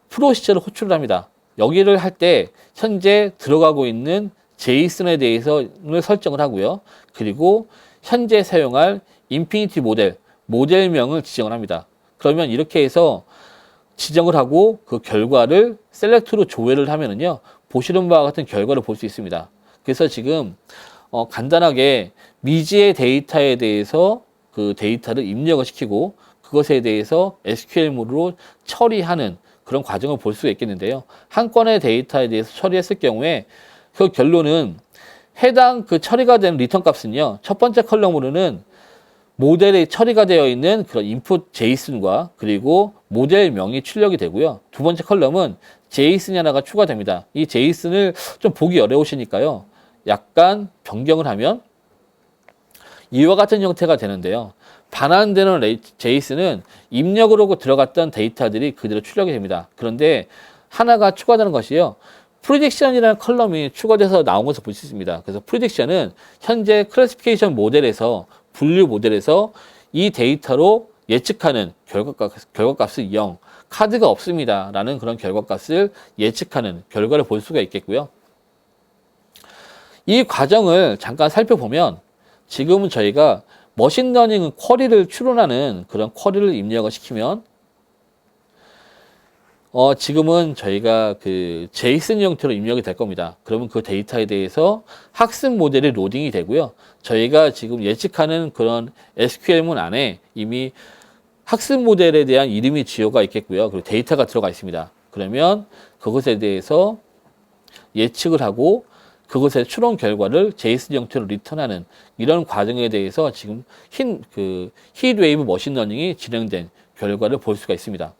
프로시저를 호출을 합니다. 여기를 할 때 현재 들어가고 있는 제이슨에 대해서를 설정을 하고요. 그리고 현재 사용할 인피니티 모델명을 지정을 합니다. 그러면 이렇게 해서 지정을 하고 그 결과를 셀렉트로 조회를 하면은요, 보시는 바와 같은 결과를 볼 수 있습니다. 그래서 지금 간단하게 미지의 데이터에 대해서 그 데이터를 입력을 시키고 그것에 대해서 SQL물로 처리하는 그런 과정을 볼 수가 있겠는데요. 한 건의 데이터에 대해서 처리했을 경우에 그 결론은 해당 그 처리가 된 리턴 값은요, 첫 번째 컬럼으로는 모델이 처리가 되어 있는 그런 인풋 제이슨과 그리고 모델명이 출력이 되고요. 두 번째 컬럼은 제이슨이 하나가 추가됩니다. 이 제이슨을 좀 보기 어려우시니까요, 약간 변경을 하면 이와 같은 형태가 되는데요. 반환되는 제이슨은 입력으로 들어갔던 데이터들이 그대로 출력이 됩니다. 그런데 하나가 추가되는 것이요, 프리딕션이라는 컬럼이 추가돼서 나온 것을 볼 수 있습니다. 그래서 프리딕션은 현재 클래시피케이션 모델에서 분류 모델에서 이 데이터로 예측하는 결과값이 0, 카드가 없습니다. 라는 그런 결과값을 예측하는 결과를 볼 수가 있겠고요. 이 과정을 잠깐 살펴보면 지금은 저희가 머신러닝 쿼리를 추론하는 그런 쿼리를 입력을 시키면 지금은 저희가 그 제이슨 형태로 입력이 될 겁니다. 그러면 그 데이터에 대해서 학습 모델이 로딩이 되고요. 저희가 지금 예측하는 그런 SQL문 안에 이미 학습 모델에 대한 이름이 지어가 있겠고요. 그리고 데이터가 들어가 있습니다. 그러면 그것에 대해서 예측을 하고 그것의 추론 결과를 제이슨 형태로 리턴하는 이런 과정에 대해서 지금 히트웨이브 머신러닝이 진행된 결과를 볼 수가 있습니다.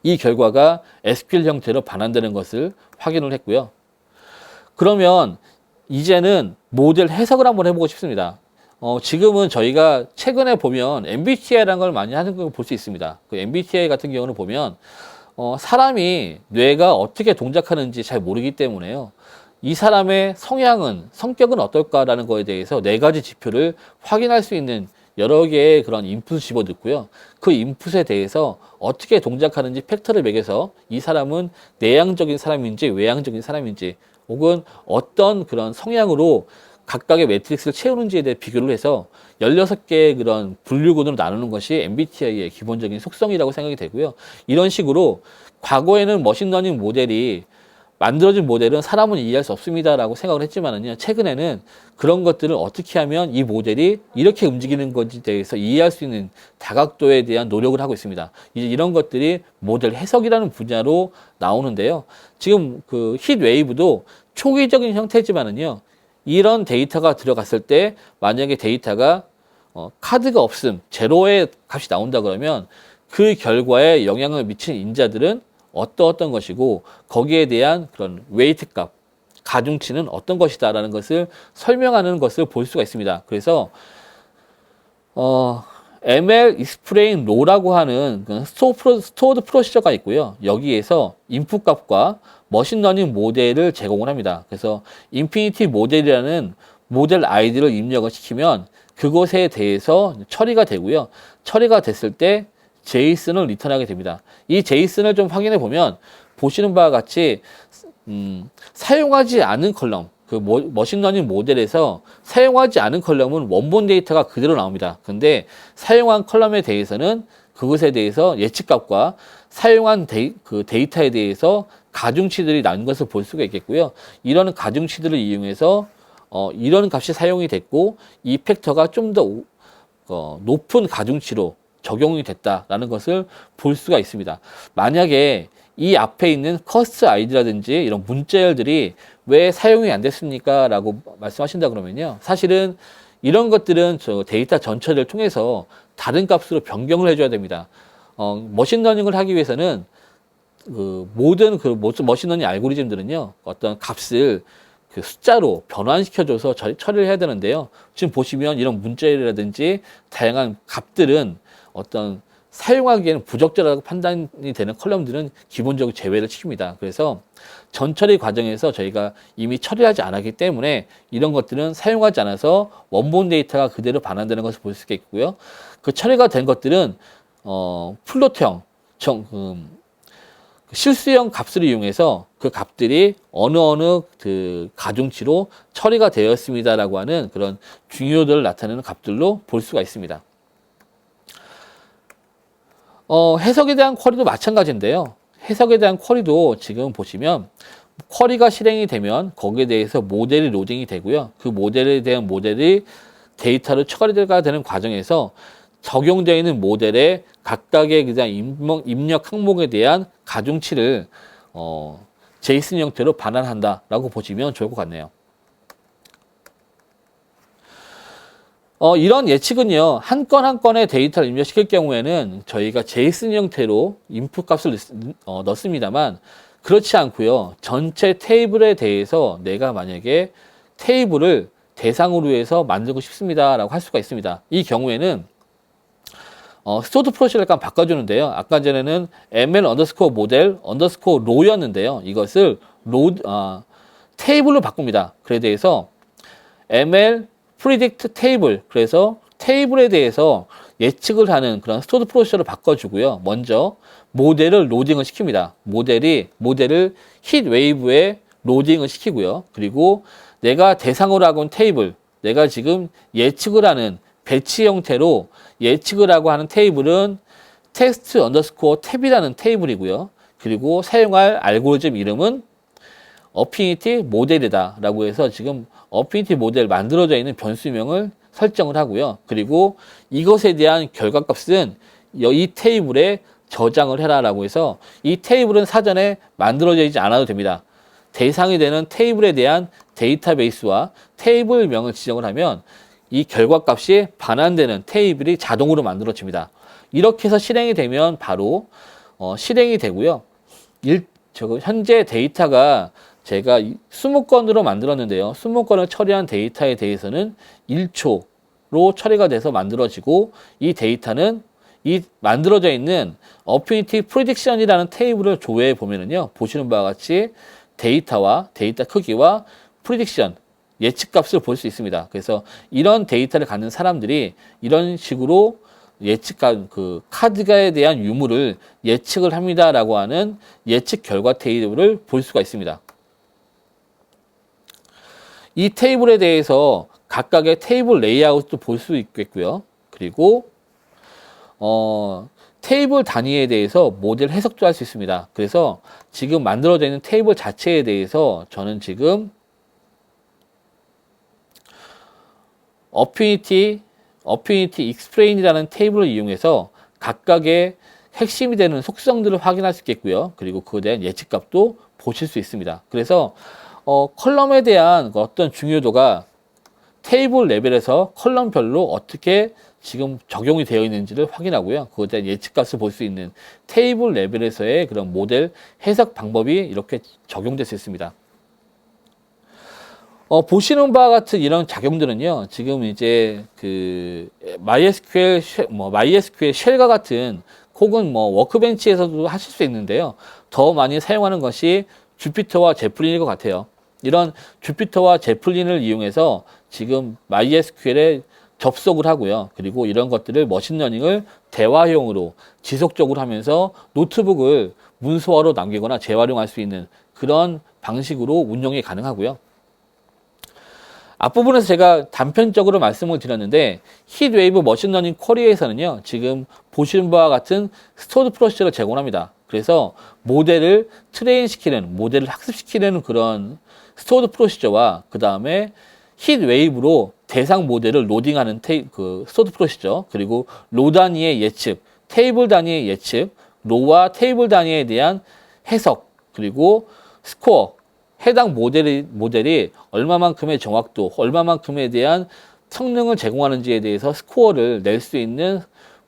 이 결과가 SQL 형태로 반환되는 것을 확인을 했고요. 그러면 이제는 모델 해석을 한번 해보고 싶습니다. 지금은 저희가 최근에 보면 MBTI라는 걸 많이 하는 걸 볼 수 있습니다. 그 MBTI 같은 경우는 보면 사람이 뇌가 어떻게 동작하는지 잘 모르기 때문에요. 이 사람의 성격은 어떨까라는 거에 대해서 4가지 지표를 확인할 수 있는 여러 개의 그런 인풋을 집어넣고요. 그 인풋에 대해서 어떻게 동작하는지 팩터를 매겨서 이 사람은 내향적인 사람인지 외향적인 사람인지 혹은 어떤 그런 성향으로 각각의 매트릭스를 채우는지에 대해 비교를 해서 16개의 그런 분류군으로 나누는 것이 MBTI의 기본적인 속성이라고 생각이 되고요. 이런 식으로 과거에는 머신러닝 모델이 만들어진 모델은 사람은 이해할 수 없습니다라고 생각을 했지만은요, 최근에는 그런 것들을 어떻게 하면 이 모델이 이렇게 움직이는 건지에 대해서 이해할 수 있는 다각도에 대한 노력을 하고 있습니다. 이제 이런 것들이 모델 해석이라는 분야로 나오는데요. 지금 그 히트웨이브도 초기적인 형태지만은요, 이런 데이터가 들어갔을 때 만약에 데이터가 카드가 없음, 제로의 값이 나온다 그러면 그 결과에 영향을 미치는 인자들은 어떤 것이고 거기에 대한 그런 웨이트 값, 가중치는 어떤 것이다라는 것을 설명하는 것을 볼 수가 있습니다. 그래서 ML explain low라고 하는 스토어드 프로시저가 있고요. 여기에서 인풋 값과 머신러닝 모델을 제공을 합니다. 그래서 인피니티 모델이라는 모델 아이디를 입력을 시키면 그것에 대해서 처리가 되고요. 처리가 됐을 때 제이슨을 리턴하게 됩니다. 이 제이슨을 좀 확인해 보면 보시는 바와 같이 사용하지 않은 컬럼, 그 머신러닝 모델에서 사용하지 않은 컬럼은 원본 데이터가 그대로 나옵니다. 근데 사용한 컬럼에 대해서는 그것에 대해서 예측값과 사용한 그 데이터에 대해서 가중치들이 난 것을 볼 수가 있겠고요. 이런 가중치들을 이용해서 이런 값이 사용이 됐고 이 팩터가 좀 더 높은 가중치로 적용이 됐다라는 것을 볼 수가 있습니다. 만약에 이 앞에 있는 커스트 아이디라든지 이런 문자열들이 왜 사용이 안 됐습니까? 라고 말씀하신다 그러면요. 사실은 이런 것들은 저 데이터 전체를 통해서 다른 값으로 변경을 해줘야 됩니다. 머신러닝을 하기 위해서는 모든 머신러닝 알고리즘들은요, 어떤 값을 그 숫자로 변환시켜줘서 처리를 해야 되는데요. 지금 보시면 이런 문자열이라든지 다양한 값들은 어떤 사용하기에는 부적절하다고 판단이 되는 컬럼들은 기본적으로 제외를 시킵니다. 그래서 전처리 과정에서 저희가 이미 처리하지 않았기 때문에 이런 것들은 사용하지 않아서 원본 데이터가 그대로 반환되는 것을 볼 수 있겠고요. 그 처리가 된 것들은 플롯형, 실수형 값을 이용해서 그 값들이 어느 그 가중치로 처리가 되었습니다라고 하는 그런 중요도를 나타내는 값들로 볼 수가 있습니다. 해석에 대한 쿼리도 마찬가지인데요. 해석에 대한 쿼리도 지금 보시면 쿼리가 실행이 되면 거기에 대해서 모델이 로딩이 되고요. 그 모델에 대한 모델이 데이터로 처리가 되는 과정에서 적용되어 있는 모델의 각각의 그냥 입력 항목에 대한 가중치를 제이슨 형태로 반환한다라고 보시면 좋을 것 같네요. 이런 예측은요, 한 건 한 건의 데이터를 입력시킬 경우에는 저희가 제이슨 형태로 인풋 값을 넣습니다만, 그렇지 않고요, 전체 테이블에 대해서 내가 만약에 테이블을 대상으로 해서 만들고 싶습니다라고 할 수가 있습니다. 이 경우에는 스토어드 프로시를 약간 바꿔주는데요. 아까 전에는 ml 언더스코어 모델 언더스코어 로우였는데요. 이것을 테이블로 바꿉니다. 그래 대해서 ml predict table, 그래서 테이블에 대해서 예측을 하는 그런 스토어드 프로시저를 바꿔주고요. 먼저 모델을 로딩을 시킵니다. 모델을 힛 웨이브에 로딩을 시키고요. 그리고 내가 대상으로 하고 있는 테이블, 내가 지금 예측을 하는 배치 형태로 예측을 하고 하는 테이블은 텍스트 언더스코어 탭이라는 테이블이고요. 그리고 사용할 알고리즘 이름은 어피니티 모델이다 라고 해서 지금 어피니티 모델 만들어져 있는 변수명을 설정을 하고요. 그리고 이것에 대한 결과값은 이 테이블에 저장을 해라 라고 해서 이 테이블은 사전에 만들어져 있지 않아도 됩니다. 대상이 되는 테이블에 대한 데이터베이스와 테이블명을 지정을 하면 이 결과값이 반환되는 테이블이 자동으로 만들어집니다. 이렇게 해서 실행이 되면 바로 실행이 되고요. 현재 데이터가 제가 20건으로 만들었는데요. 20건을 처리한 데이터에 대해서는 1초로 처리가 돼서 만들어지고, 이 데이터는 이 만들어져 있는 어피니티 프리딕션이라는 테이블을 조회해 보면은요, 보시는 바와 같이 데이터와 데이터 크기와 프리딕션 예측값을 볼 수 있습니다. 그래서 이런 데이터를 갖는 사람들이 이런 식으로 그 카드에 대한 유무를 예측을 합니다라고 하는 예측 결과 테이블을 볼 수가 있습니다. 이 테이블에 대해서 각각의 테이블 레이아웃도 볼 수 있겠고요. 그리고 테이블 단위에 대해서 모델 해석도 할 수 있습니다. 그래서 지금 만들어져 있는 테이블 자체에 대해서 저는 지금 어피니티 익스플레인이라는 테이블을 이용해서 각각의 핵심이 되는 속성들을 확인할 수 있겠고요. 그리고 그에 대한 예측값도 보실 수 있습니다. 그래서 컬럼에 대한 어떤 중요도가 테이블 레벨에서 컬럼별로 어떻게 지금 적용이 되어 있는지를 확인하고요. 그에 대한 예측값을 볼 수 있는 테이블 레벨에서의 그런 모델 해석 방법이 이렇게 적용될 수 있습니다. 보시는 바와 같은 이런 작용들은요, 지금 이제 그 MySQL 쉘과 같은 혹은 워크벤치에서도 하실 수 있는데요. 더 많이 사용하는 것이 주피터와 제플린일 것 같아요. 이런 주피터와 제플린을 이용해서 지금 MySQL에 접속을 하고요. 그리고 이런 것들을 머신러닝을 대화형으로 지속적으로 하면서 노트북을 문서화로 남기거나 재활용할 수 있는 그런 방식으로 운영이 가능하고요. 앞부분에서 제가 단편적으로 말씀을 드렸는데, 힛웨이브 머신러닝 쿼리에서는요, 지금 보시는 바와 같은 스토어드 프로시저를 제공합니다. 그래서 모델을 트레인시키는, 모델을 학습시키는 그런 스토어드 프로시저와 그 다음에 힛웨이브로 대상 모델을 로딩하는 스토어드 프로시저, 그리고 로 단위의 예측, 테이블 단위의 예측, 로와 테이블 단위에 대한 해석, 그리고 스코어, 해당 모델이 얼마만큼의 정확도, 얼마만큼에 대한 성능을 제공하는지에 대해서 스코어를 낼 수 있는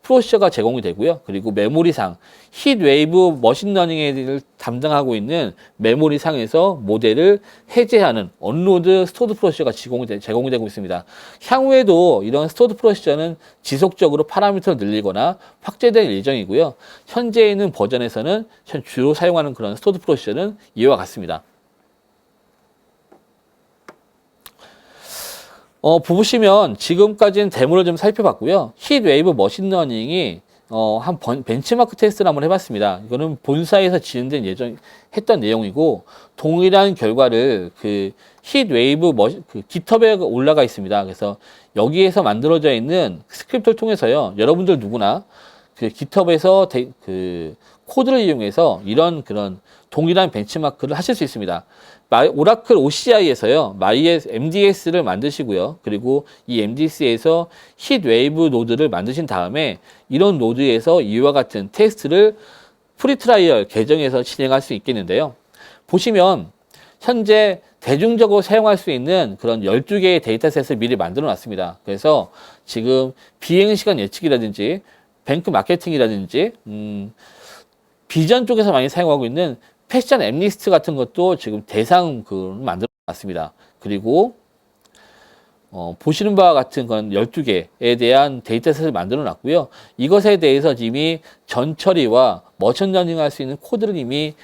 프로세서가 제공이 되고요. 그리고 메모리상, 힛웨이브 머신러닝을 담당하고 있는 메모리상에서 모델을 해제하는 언로드 스토어드 프로세서가 제공이 되고 있습니다. 향후에도 이런 스토어드 프로세서는 지속적으로 파라미터를 늘리거나 확대될 예정이고요. 현재 있는 버전에서는 주로 사용하는 그런 스토어드 프로세서는 이와 같습니다. 보시면 지금까지는 데모를 좀 살펴봤고요. 힛웨이브 머신러닝이 벤치마크 테스트를 한번 해봤습니다. 이거는 본사에서 진행된 했던 내용이고, 동일한 결과를 그 힛웨이브 깃허브에 올라가 있습니다. 그래서 여기에서 만들어져 있는 스크립트를 통해서요, 여러분들 누구나 그 깃허브에서 그 코드를 이용해서 그런 동일한 벤치마크를 하실 수 있습니다. 오라클 OCI에서요, MDS를 만드시고요. 그리고 이 MDS에서 힛웨이브 노드를 만드신 다음에 이런 노드에서 이와 같은 테스트를 프리트라이얼 계정에서 진행할 수 있겠는데요. 보시면 현재 대중적으로 사용할 수 있는 그런 12개의 데이터셋을 미리 만들어 놨습니다. 그래서 지금 비행시간 예측이라든지 뱅크 마케팅이라든지 비전 쪽에서 많이 사용하고 있는 패션 앱리스트 같은 것도 지금 대상 만들어 놨습니다. 그리고 보시는 바와 같은 건 12개에 대한 데이터셋을 만들어 놨고요. 이것에 대해서 이미 전처리와 머신러닝 할 수 있는 코드를 이미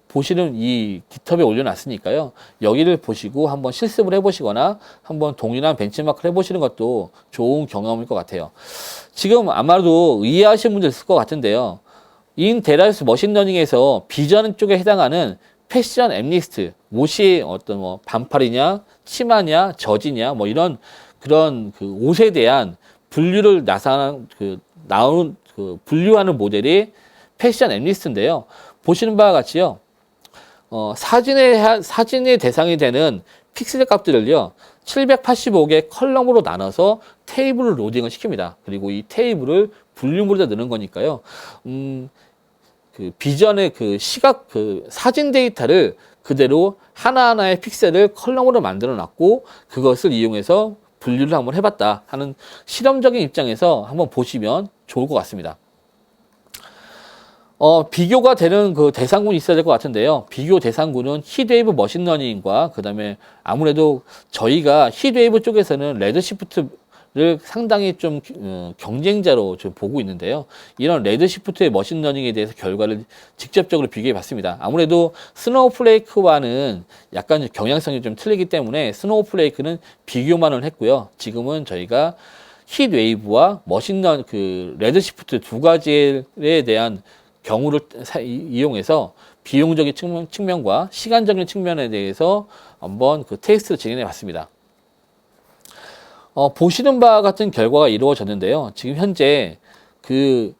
보시는 이 깃허브에 올려놨으니까요. 여기를 보시고 한번 실습을 해보시거나 한번 동일한 벤치마크를 해보시는 것도 좋은 경험일 것 같아요. 지금 아마도 의아하신 분들 있을 것 같은데요. 인데라이브스 머신러닝에서 비전 쪽에 해당하는 패션 앱리스트, 옷이 어떤 반팔이냐, 치마냐, 저지냐, 이런 그런 그 옷에 대한 분류를 분류하는 모델이 패션 앱리스트인데요. 보시는 바와 같이요. 사진의 대상이 되는 픽셀 값들을요, 785개 컬럼으로 나눠서 테이블을 로딩을 시킵니다. 그리고 이 테이블을 분류물에다 넣는 거니까요. 그 비전의 사진 데이터를 그대로 하나하나의 픽셀을 컬럼으로 만들어 놨고, 그것을 이용해서 분류를 한번 해봤다 하는 실험적인 입장에서 한번 보시면 좋을 것 같습니다. 비교가 되는 그 대상군이 있어야 될 것 같은데요. 비교 대상군은 힛웨이브 머신러닝과 그 다음에 아무래도 저희가 힛웨이브 쪽에서는 레드시프트를 상당히 좀 경쟁자로 좀 보고 있는데요. 이런 레드시프트의 머신러닝에 대해서 결과를 직접적으로 비교해 봤습니다. 아무래도 스노우플레이크와는 약간 경향성이 좀 틀리기 때문에 스노우플레이크는 비교만을 했고요. 지금은 저희가 힛웨이브와 레드시프트 두 가지에 대한 경우를 이용해서 비용적인 측면과 시간적인 측면에 대해서 한번 그 테스트를 진행해 봤습니다. 보시는 바와 같은 결과가 이루어졌는데요. 지금 현재 그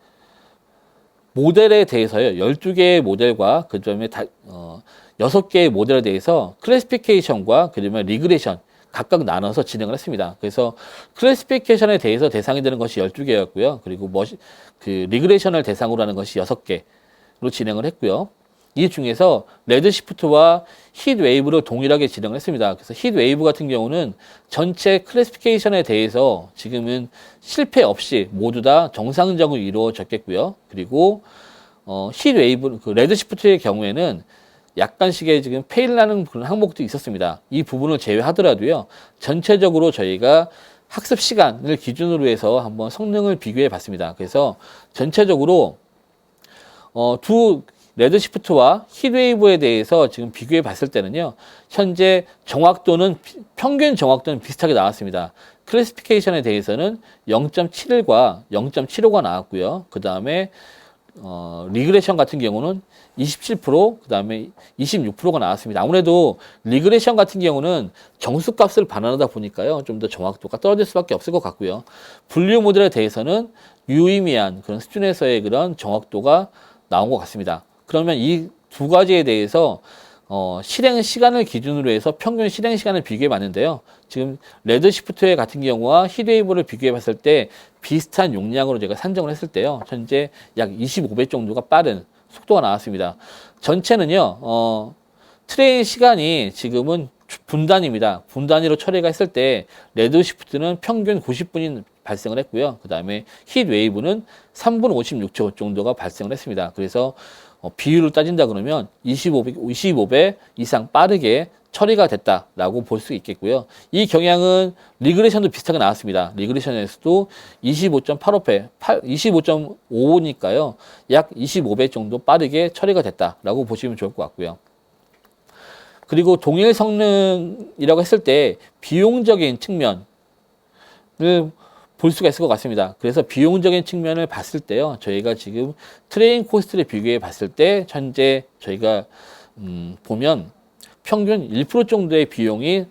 모델에 대해서요, 12개의 모델과 그 다음에 6개의 모델에 대해서 클래시피케이션과 그 다음에 리그레션 각각 나눠서 진행을 했습니다. 그래서 클래시피케이션에 대해서 대상이 되는 것이 12개였고요. 그리고 리그레션을 대상으로 하는 것이 6개로 진행을 했고요. 이 중에서 레드시프트와 힛웨이브를 동일하게 진행을 했습니다. 그래서 힛웨이브 같은 경우는 전체 클래시피케이션에 대해서 지금은 실패 없이 모두 다 정상적으로 이루어졌겠고요. 그리고 힛웨이브, 레드시프트의 경우에는 약간씩의 지금 페일나는 그런 항목도 있었습니다. 이 부분을 제외하더라도요, 전체적으로 저희가 학습 시간을 기준으로 해서 한번 성능을 비교해 봤습니다. 그래서 전체적으로 레드시프트와 힛웨이브에 대해서 지금 비교해 봤을 때는요, 현재 평균 정확도는 비슷하게 나왔습니다. 클래시피케이션에 대해서는 0.71과 0.75가 나왔고요. 그 다음에 리그레션 같은 경우는 27%, 그 다음에 26%가 나왔습니다. 아무래도 리그레션 같은 경우는 정수값을 반환하다 보니까요, 좀 더 정확도가 떨어질 수밖에 없을 것 같고요. 분류 모델에 대해서는 유의미한 그런 수준에서의 그런 정확도가 나온 것 같습니다. 그러면 이 두 가지에 대해서 실행 시간을 기준으로 해서 평균 실행 시간을 비교해 봤는데요. 지금 레드시프트 같은 경우와 힛웨이브를 비교해 봤을 때 비슷한 용량으로 제가 산정을 했을 때요, 현재 약 25배 정도가 빠른 속도가 나왔습니다. 전체는요, 트레인 시간이 지금은 분단입니다. 분단위로 처리가 했을 때 레드시프트는 평균 90분이 발생을 했고요. 그 다음에 힛 웨이브는 3분 56초 정도가 발생을 했습니다. 그래서 비율을 따진다 그러면 25배 이상 빠르게 처리가 됐다라고 볼 수 있겠고요. 이 경향은 리그레션도 비슷하게 나왔습니다. 리그레션에서도 25.85배, 25.55니까요. 약 25배 정도 빠르게 처리가 됐다라고 보시면 좋을 것 같고요. 그리고 동일 성능이라고 했을 때 비용적인 측면을 볼 수가 있을 것 같습니다. 그래서 비용적인 측면을 봤을 때요. 저희가 지금 트레인 코스트를 비교해 봤을 때 현재 저희가 보면 평균 1% 정도의 비용이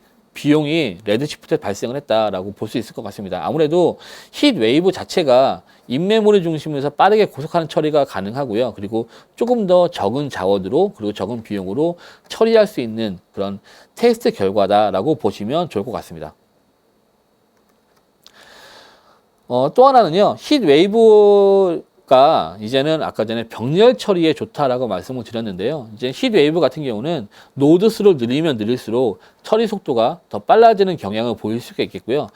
레드시프트에 발생을 했다라고 볼 수 있을 것 같습니다. 아무래도 힛 웨이브 자체가 인메모리 중심에서 빠르게 고속하는 처리가 가능하고요. 그리고 조금 더 적은 자원으로 그리고 적은 비용으로 처리할 수 있는 그런 테스트 결과다라고 보시면 좋을 것 같습니다. 또 하나는요, 힛 웨이브가 이제는 아까 전에 병렬 처리에 좋다라고 말씀을 드렸는데요. 이제 힛 웨이브 같은 경우는 노드 수를 늘리면 늘릴수록 처리 속도가 더 빨라지는 경향을 보일 수가 있겠고요.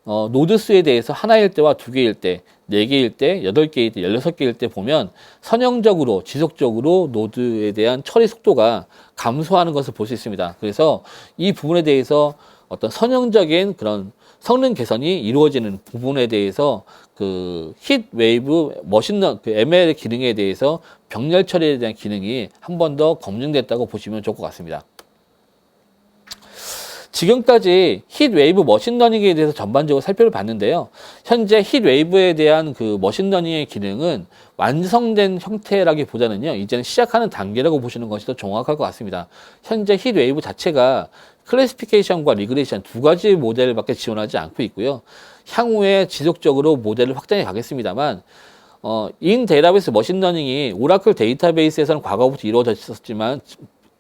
노드 수에 대해서 하나일 때와 두 개일 때, 네 개일 때, 8개일 때, 16개일 때 보면 선형적으로, 지속적으로 노드에 대한 처리 속도가 감소하는 것을 볼 수 있습니다. 그래서 이 부분에 대해서 어떤 선형적인 그런 성능 개선이 이루어지는 부분에 대해서 그 힛 웨이브 그 ML 기능에 대해서 병렬 처리에 대한 기능이 한 번 더 검증됐다고 보시면 좋을 것 같습니다. 지금까지 힛 웨이브 머신러닝에 대해서 전반적으로 살펴봤는데요. 현재 힛 웨이브에 대한 그 머신러닝의 기능은 완성된 형태라기보다는요, 이제는 시작하는 단계라고 보시는 것이 더 정확할 것 같습니다. 현재 힛 웨이브 자체가 클래시피케이션과 리그레이션 두 가지 모델밖에 지원하지 않고 있고요. 향후에 지속적으로 모델을 확장해 가겠습니다만, 인 데이터베이스 머신러닝이 오라클 데이터베이스에서는 과거부터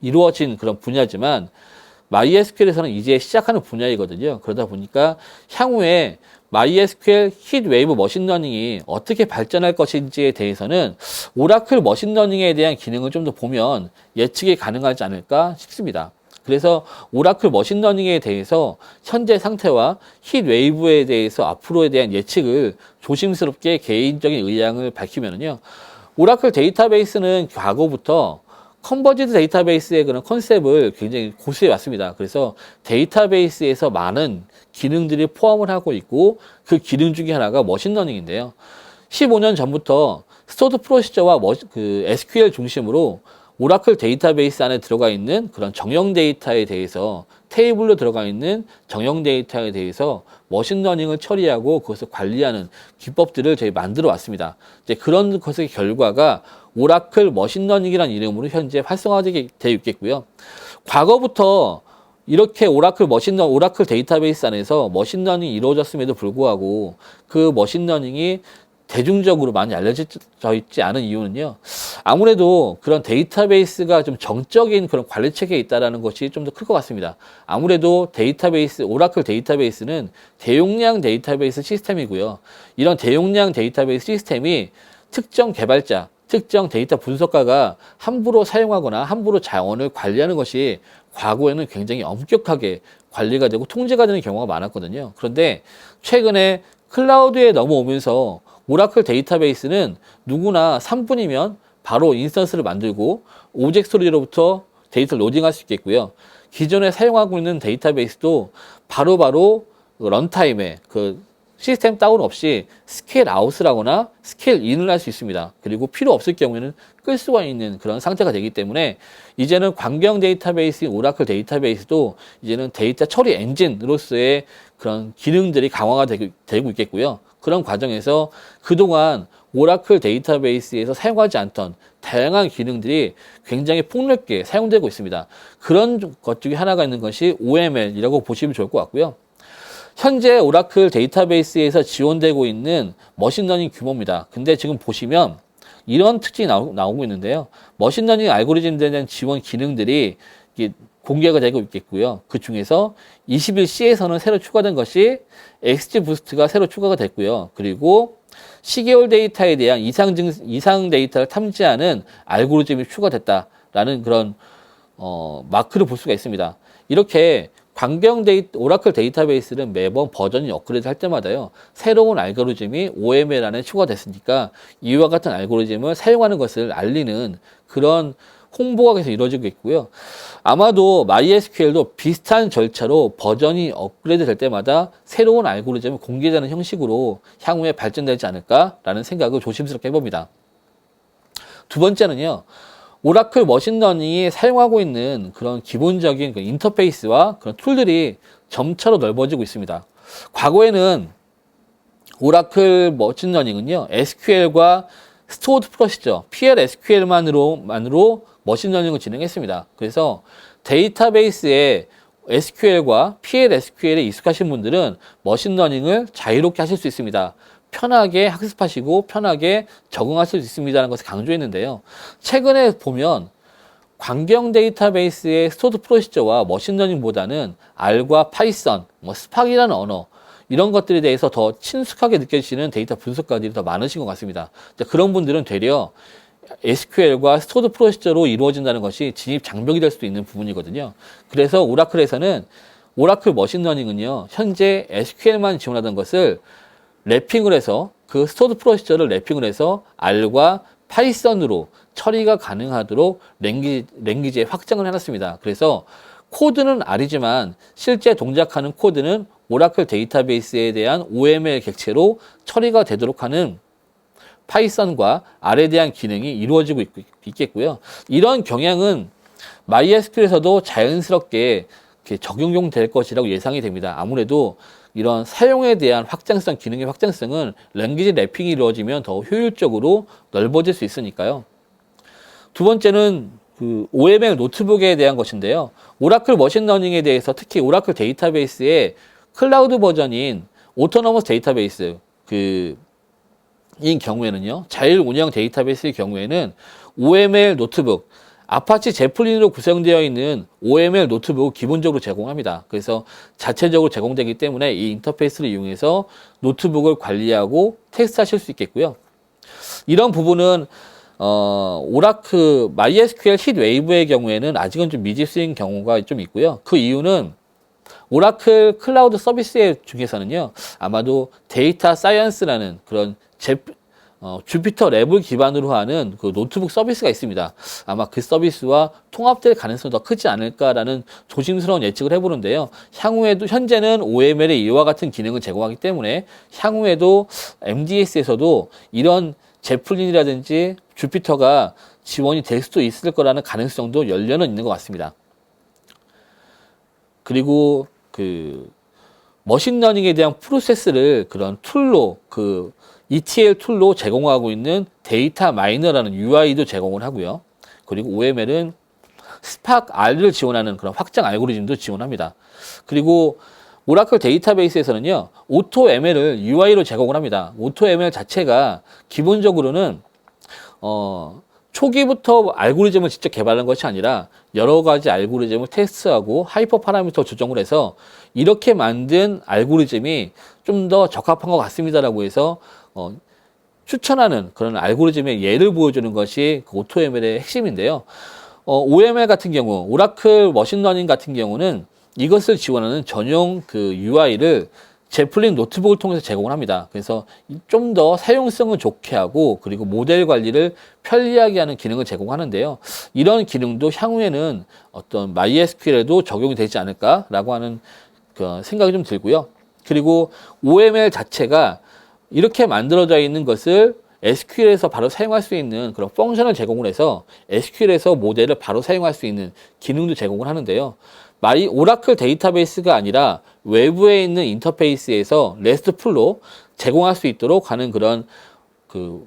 이루어진 그런 분야지만, MySQL에서는 이제 시작하는 분야이거든요. 그러다 보니까 향후에 MySQL 힛 웨이브 머신러닝이 어떻게 발전할 것인지에 대해서는 오라클 머신러닝에 대한 기능을 좀 더 보면 예측이 가능하지 않을까 싶습니다. 그래서 오라클 머신러닝에 대해서 현재 상태와 힛 웨이브에 대해서 앞으로에 대한 예측을 조심스럽게 개인적인 의향을 밝히면요. 오라클 데이터베이스는 과거부터 컨버지드 데이터베이스의 그런 컨셉을 굉장히 고수해 왔습니다. 그래서 데이터베이스에서 많은 기능들이 포함을 하고 있고 그 기능 중에 하나가 머신러닝인데요. 15년 전부터 스토어드 프로시저와 그 SQL 중심으로 오라클 데이터베이스 안에 들어가 있는 그런 정형 데이터에 대해서 테이블로 들어가 있는 정형 데이터에 대해서 머신러닝을 처리하고 그것을 관리하는 기법들을 저희 만들어 왔습니다. 이제 그런 것의 결과가 오라클 머신러닝이라는 이름으로 현재 활성화되어 있겠고요. 과거부터 이렇게 오라클 데이터베이스 안에서 머신러닝이 이루어졌음에도 불구하고 그 머신러닝이 대중적으로 많이 알려져 있지 않은 이유는요. 아무래도 그런 데이터베이스가 좀 정적인 그런 관리 체계에 있다는 것이 좀 더 클 것 같습니다. 아무래도 오라클 데이터베이스는 대용량 데이터베이스 시스템이고요. 이런 대용량 데이터베이스 시스템이 특정 개발자, 특정 데이터 분석가가 함부로 사용하거나 함부로 자원을 관리하는 것이 과거에는 굉장히 엄격하게 관리가 되고 통제가 되는 경우가 많았거든요. 그런데 최근에 클라우드에 넘어오면서 오라클 데이터베이스는 누구나 3분이면 바로 인스턴스를 만들고 오젝트 스토리로부터 데이터를 로딩할 수 있겠고요. 기존에 사용하고 있는 데이터베이스도 바로바로 런타임에 그 시스템 다운 없이 스케일 아웃을 하거나 스케일 인을 할 수 있습니다. 그리고 필요 없을 경우에는 끌 수가 있는 그런 상태가 되기 때문에 이제는 광경 데이터베이스인 오라클 데이터베이스도 이제는 데이터 처리 엔진으로서의 그런 기능들이 강화가 되고 있겠고요. 그런 과정에서 그동안 오라클 데이터베이스에서 사용하지 않던 다양한 기능들이 굉장히 폭넓게 사용되고 있습니다. 그런 것 중에 하나가 있는 것이 OML이라고 보시면 좋을 것 같고요. 현재 오라클 데이터베이스에서 지원되고 있는 머신러닝 규모입니다. 근데 지금 보시면 이런 특징이 나오고 있는데요. 머신러닝 알고리즘에 대한 지원 기능들이 공개가 되고 있겠고요. 그 중에서 21C에서는 새로 추가된 것이 XGBoost가 새로 추가가 됐고요. 그리고 시계열 데이터에 대한 이상 데이터를 탐지하는 알고리즘이 추가됐다라는 그런 마크를 볼 수가 있습니다. 이렇게 오라클 데이터베이스는 매번 버전이 업그레이드 할 때마다요, 새로운 알고리즘이 OML 안에 추가됐으니까 이와 같은 알고리즘을 사용하는 것을 알리는 그런 홍보가 계속 이루어지고 있고요. 아마도 MySQL도 비슷한 절차로 버전이 업그레이드 될 때마다 새로운 알고리즘을 공개되는 형식으로 향후에 발전되지 않을까라는 생각을 조심스럽게 해봅니다. 두 번째는요, 오라클 머신러닝이 사용하고 있는 그런 기본적인 그 인터페이스와 그런 툴들이 점차로 넓어지고 있습니다. 과거에는 오라클 머신러닝은요, SQL과 스토어드 프로시저, PL/SQL만으로 머신러닝을 진행했습니다. 그래서 데이터베이스에 SQL과 PL/SQL에 익숙하신 분들은 머신러닝을 자유롭게 하실 수 있습니다. 편하게 학습하시고 편하게 적응하실 수 있습니다라는 것을 강조했는데요. 최근에 보면 광경 데이터베이스의 스토어드 프로시저와 머신러닝보다는 R과 파이썬, 스팍이라는 언어, 이런 것들에 대해서 더 친숙하게 느껴지시는 데이터 분석가들이 더 많으신 것 같습니다. 그런 분들은 되려 SQL과 스토어드 프로시저로 이루어진다는 것이 진입 장벽이 될 수도 있는 부분이거든요. 그래서 오라클에서는 오라클 머신러닝은요, 현재 SQL만 지원하던 것을 랩핑을 해서 그 스토어드 프로시저를 랩핑을 해서 R과 파이썬으로 처리가 가능하도록 랭귀지에 확장을 해놨습니다. 그래서 코드는 R이지만 실제 동작하는 코드는 오라클 데이터베이스에 대한 OML 객체로 처리가 되도록 하는 파이썬과 R에 대한 기능이 이루어지고 있겠고요. 이런 경향은 MySQL에서도 자연스럽게 적용될 것이라고 예상이 됩니다. 아무래도 이런 사용에 대한 확장성, 기능의 확장성은 랭귀지 랩핑이 이루어지면 더 효율적으로 넓어질 수 있으니까요. 두 번째는 그 OML 노트북에 대한 것인데요. 오라클 머신러닝에 대해서 특히 오라클 데이터베이스의 클라우드 버전인 오토너머스 데이터베이스 인 경우에는요, 자율 운영 데이터베이스의 경우에는 OML 노트북, 아파치 제플린으로 구성되어 있는 OML 노트북을 기본적으로 제공합니다. 그래서 자체적으로 제공되기 때문에 이 인터페이스를 이용해서 노트북을 관리하고 테스트하실 수 있겠고요. 이런 부분은 오라클 MySQL 히트웨이브의 경우에는 아직은 좀 미지수인 경우가 좀 있고요. 그 이유는 오라클 클라우드 서비스 중에서는요, 아마도 데이터 사이언스라는 그런 주피터 랩을 기반으로 하는 그 노트북 서비스가 있습니다. 아마 그 서비스와 통합될 가능성이 더 크지 않을까라는 조심스러운 예측을 해보는데요. 향후에도, 현재는 OML에 이와 같은 기능을 제공하기 때문에 향후에도 MDS에서도 이런 제플린이라든지 주피터가 지원이 될 수도 있을 거라는 가능성도 열려는 있는 것 같습니다. 그리고 머신러닝에 대한 프로세스를 그런 툴로, ETL 툴로 제공하고 있는 데이터 마이너라는 UI도 제공을 하고요. 그리고 OML은 스팍 R을 지원하는 그런 확장 알고리즘도 지원합니다. 그리고 오라클 데이터베이스에서는요, 오토ML을 UI로 제공을 합니다. 오토ML 자체가 기본적으로는 초기부터 알고리즘을 직접 개발한 것이 아니라 여러 가지 알고리즘을 테스트하고 하이퍼 파라미터 조정을 해서 이렇게 만든 알고리즘이 좀 더 적합한 것 같습니다라고 해서 추천하는 그런 알고리즘의 예를 보여주는 것이 그 오토ML의 핵심인데요. OML 같은 경우, 오라클 머신러닝 같은 경우는 이것을 지원하는 전용 그 UI를 제플린 노트북을 통해서 제공을 합니다. 그래서 좀 더 사용성을 좋게 하고, 그리고 모델 관리를 편리하게 하는 기능을 제공하는데요. 이런 기능도 향후에는 어떤 MySQL에도 적용이 되지 않을까라고 하는 그 생각이 좀 들고요. 그리고 OML 자체가 이렇게 만들어져 있는 것을 SQL에서 바로 사용할 수 있는 그런 펑션을 제공을 해서 SQL에서 모델을 바로 사용할 수 있는 기능도 제공을 하는데요. 오라클 데이터베이스가 아니라 외부에 있는 인터페이스에서 REST풀로 제공할 수 있도록 하는 그런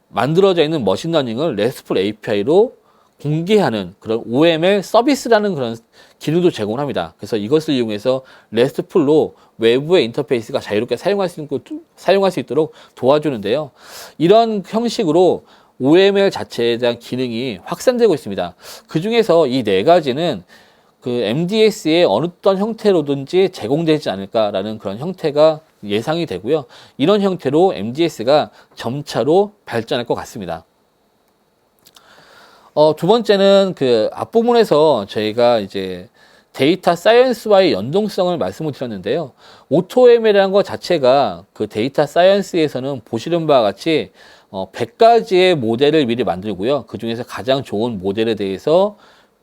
만들어져 있는 머신러닝을 RESTful API로 공개하는 그런 OML 서비스라는 그런 기능도 제공을 합니다. 그래서 이것을 이용해서 RESTful로 외부의 인터페이스가 자유롭게 사용할 수 있도록 도와주는데요. 이런 형식으로 OML 자체에 대한 기능이 확산되고 있습니다. 그 중에서 이 네 가지는 MDS의 어떤 형태로든지 제공되지 않을까라는 그런 형태가 예상이 되고요. 이런 형태로 MDS가 점차로 발전할 것 같습니다. 두 번째는 앞부분에서 저희가 이제 데이터 사이언스와의 연동성을 말씀을 드렸는데요. 오토ML이라는 것 자체가 그 데이터 사이언스에서는 보시는 바와 같이 100가지의 모델을 미리 만들고요. 그 중에서 가장 좋은 모델에 대해서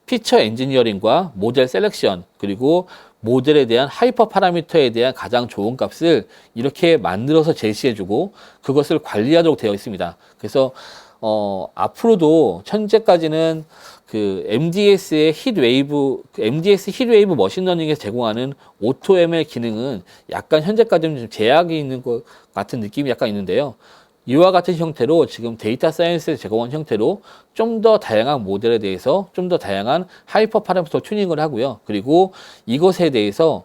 피처 엔지니어링과 모델 셀렉션, 그리고 모델에 대한 하이퍼 파라미터에 대한 가장 좋은 값을 이렇게 만들어서 제시해주고 그것을 관리하도록 되어 있습니다. 그래서 앞으로도 현재까지는 그 MDS의 MDS 힛웨이브 머신러닝에서 제공하는 오토ML 기능은 약간 현재까지는 좀 제약이 있는 것 같은 느낌이 약간 있는데요. 이와 같은 형태로 지금 데이터 사이언스에 제공한 형태로 좀 더 다양한 모델에 대해서 좀 더 다양한 하이퍼 파라미터 튜닝을 하고요. 그리고 이것에 대해서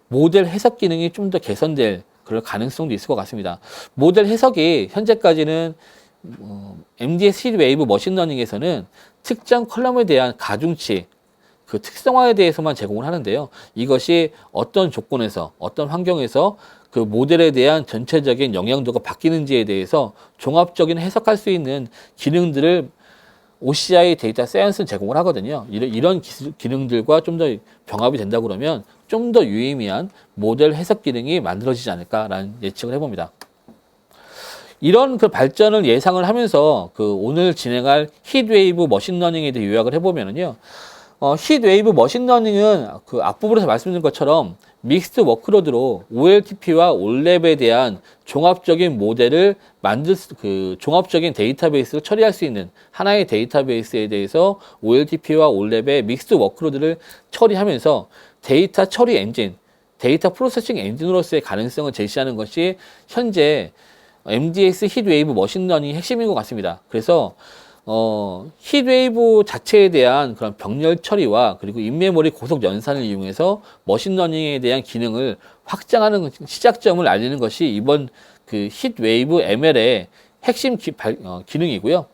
모델 해석 기능이 좀 더 개선될 그럴 가능성도 있을 것 같습니다. 모델 해석이 현재까지는 MDS 힛웨이브 머신러닝에서는 특정 컬럼에 대한 가중치, 그 특성화에 대해서만 제공을 하는데요. 이것이 어떤 조건에서, 어떤 환경에서 그 모델에 대한 전체적인 영향도가 바뀌는지에 대해서 종합적인 해석할 수 있는 기능들을 OCI 데이터 사이언스는 제공을 하거든요. 이런 기능들과 좀 더 병합이 된다 그러면 좀 더 유의미한 모델 해석 기능이 만들어지지 않을까라는 예측을 해봅니다. 이런 그 발전을 예상을 하면서 그 오늘 진행할 힛웨이브 머신러닝에 대해 요약을 해보면은요. 힛웨이브 머신러닝은 그 앞부분에서 말씀드린 것처럼 믹스드 워크로드로 OLTP와 올랩에 대한 종합적인 모델을 종합적인 데이터베이스를 처리할 수 있는 하나의 데이터베이스에 대해서 OLTP와 올랩의 믹스드 워크로드를 처리하면서 데이터 처리 엔진, 데이터 프로세싱 엔진으로서의 가능성을 제시하는 것이 현재 MDS 힛웨이브 머신러닝의 핵심인 것 같습니다. 그래서 힛웨이브 자체에 대한 그런 병렬 처리와 그리고 인메모리 고속 연산을 이용해서 머신러닝에 대한 기능을 확장하는 시작점을 알리는 것이 이번 그 힛웨이브 ML의 핵심 기능이고요.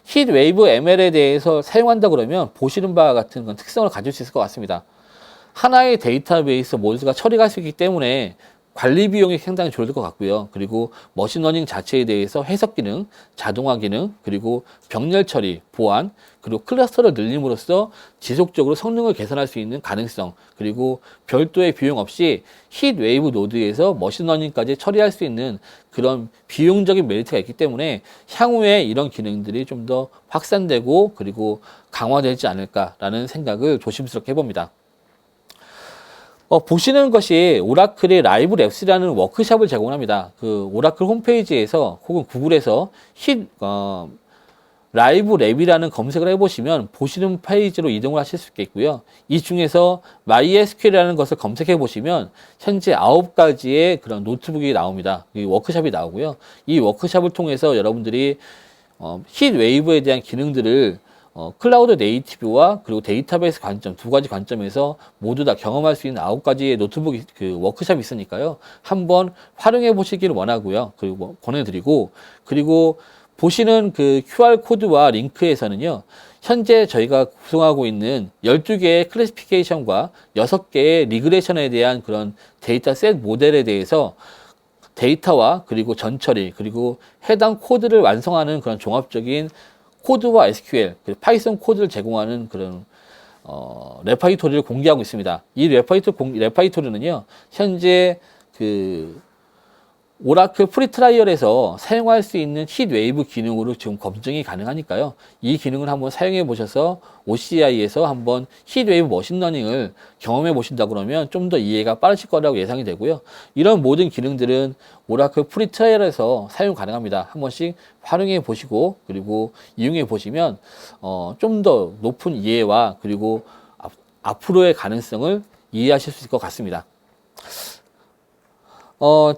힛웨이브 ML에 대해서 사용한다 그러면 보시는 바와 같은 그런 특성을 가질 수 있을 것 같습니다. 하나의 데이터베이스 모두가 처리가 수 있기 때문에 관리 비용이 상당히 줄어들 것 같고요. 그리고 머신러닝 자체에 대해서 해석 기능, 자동화 기능, 그리고 병렬 처리, 보안, 그리고 클러스터를 늘림으로써 지속적으로 성능을 개선할 수 있는 가능성, 그리고 별도의 비용 없이 힛웨이브 노드에서 머신러닝까지 처리할 수 있는 그런 비용적인 메리트가 있기 때문에 향후에 이런 기능들이 좀 더 확산되고 그리고 강화되지 않을까라는 생각을 조심스럽게 해봅니다. 보시는 것이 오라클의 라이브 랩스라는 워크샵을 제공합니다. 그 오라클 홈페이지에서 혹은 구글에서 라이브 랩이라는 검색을 해보시면 보시는 페이지로 이동을 하실 수 있겠고요. 이 중에서 MySQL이라는 것을 검색해 보시면 현재 9가지의 그런 노트북이 나옵니다. 이 워크샵이 나오고요. 이 워크샵을 통해서 여러분들이 힛웨이브에 대한 기능들을 클라우드 네이티브와 그리고 데이터베이스 관점, 두 가지 관점에서 모두 다 경험할 수 있는 9가지의 노트북 그 워크샵이 있으니까요. 한번 활용해 보시기를 원하고요. 그리고 권해드리고, 그리고 보시는 그 QR코드와 링크에서는요. 현재 저희가 구성하고 있는 12개의 클래시피케이션과 6개의 리그레션에 대한 그런 데이터 셋 모델에 대해서 데이터와 그리고 전처리, 그리고 해당 코드를 완성하는 그런 종합적인 코드와 SQL, 파이썬 코드를 제공하는 그런 레파이토리를 공개하고 있습니다. 이 레파이토리는요, 현재 그 오라클 프리트라이얼에서 사용할 수 있는 힛웨이브 기능으로 지금 검증이 가능하니까요. 이 기능을 한번 사용해 보셔서 OCI에서 한번 힛웨이브 머신러닝을 경험해 보신다 그러면 좀 더 이해가 빠르실 거라고 예상이 되고요. 이런 모든 기능들은 오라클 프리트라이얼에서 사용 가능합니다. 한 번씩 활용해 보시고 그리고 이용해 보시면 좀 더 높은 이해와 그리고 앞으로의 가능성을 이해하실 수 있을 것 같습니다.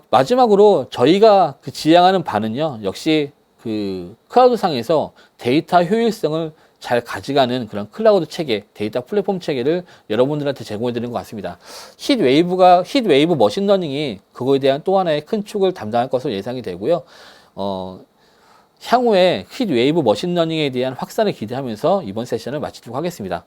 마지막으로 저희가 그 지향하는 바는요, 역시 그 클라우드상에서 데이터 효율성을 잘 가져가는 그런 클라우드 체계, 데이터 플랫폼 체계를 여러분들한테 제공해 드리는 것 같습니다. 힛웨이브 머신러닝이 그거에 대한 또 하나의 큰 축을 담당할 것으로 예상이 되고요. 향후에 힛웨이브 머신러닝에 대한 확산을 기대하면서 이번 세션을 마치도록 하겠습니다.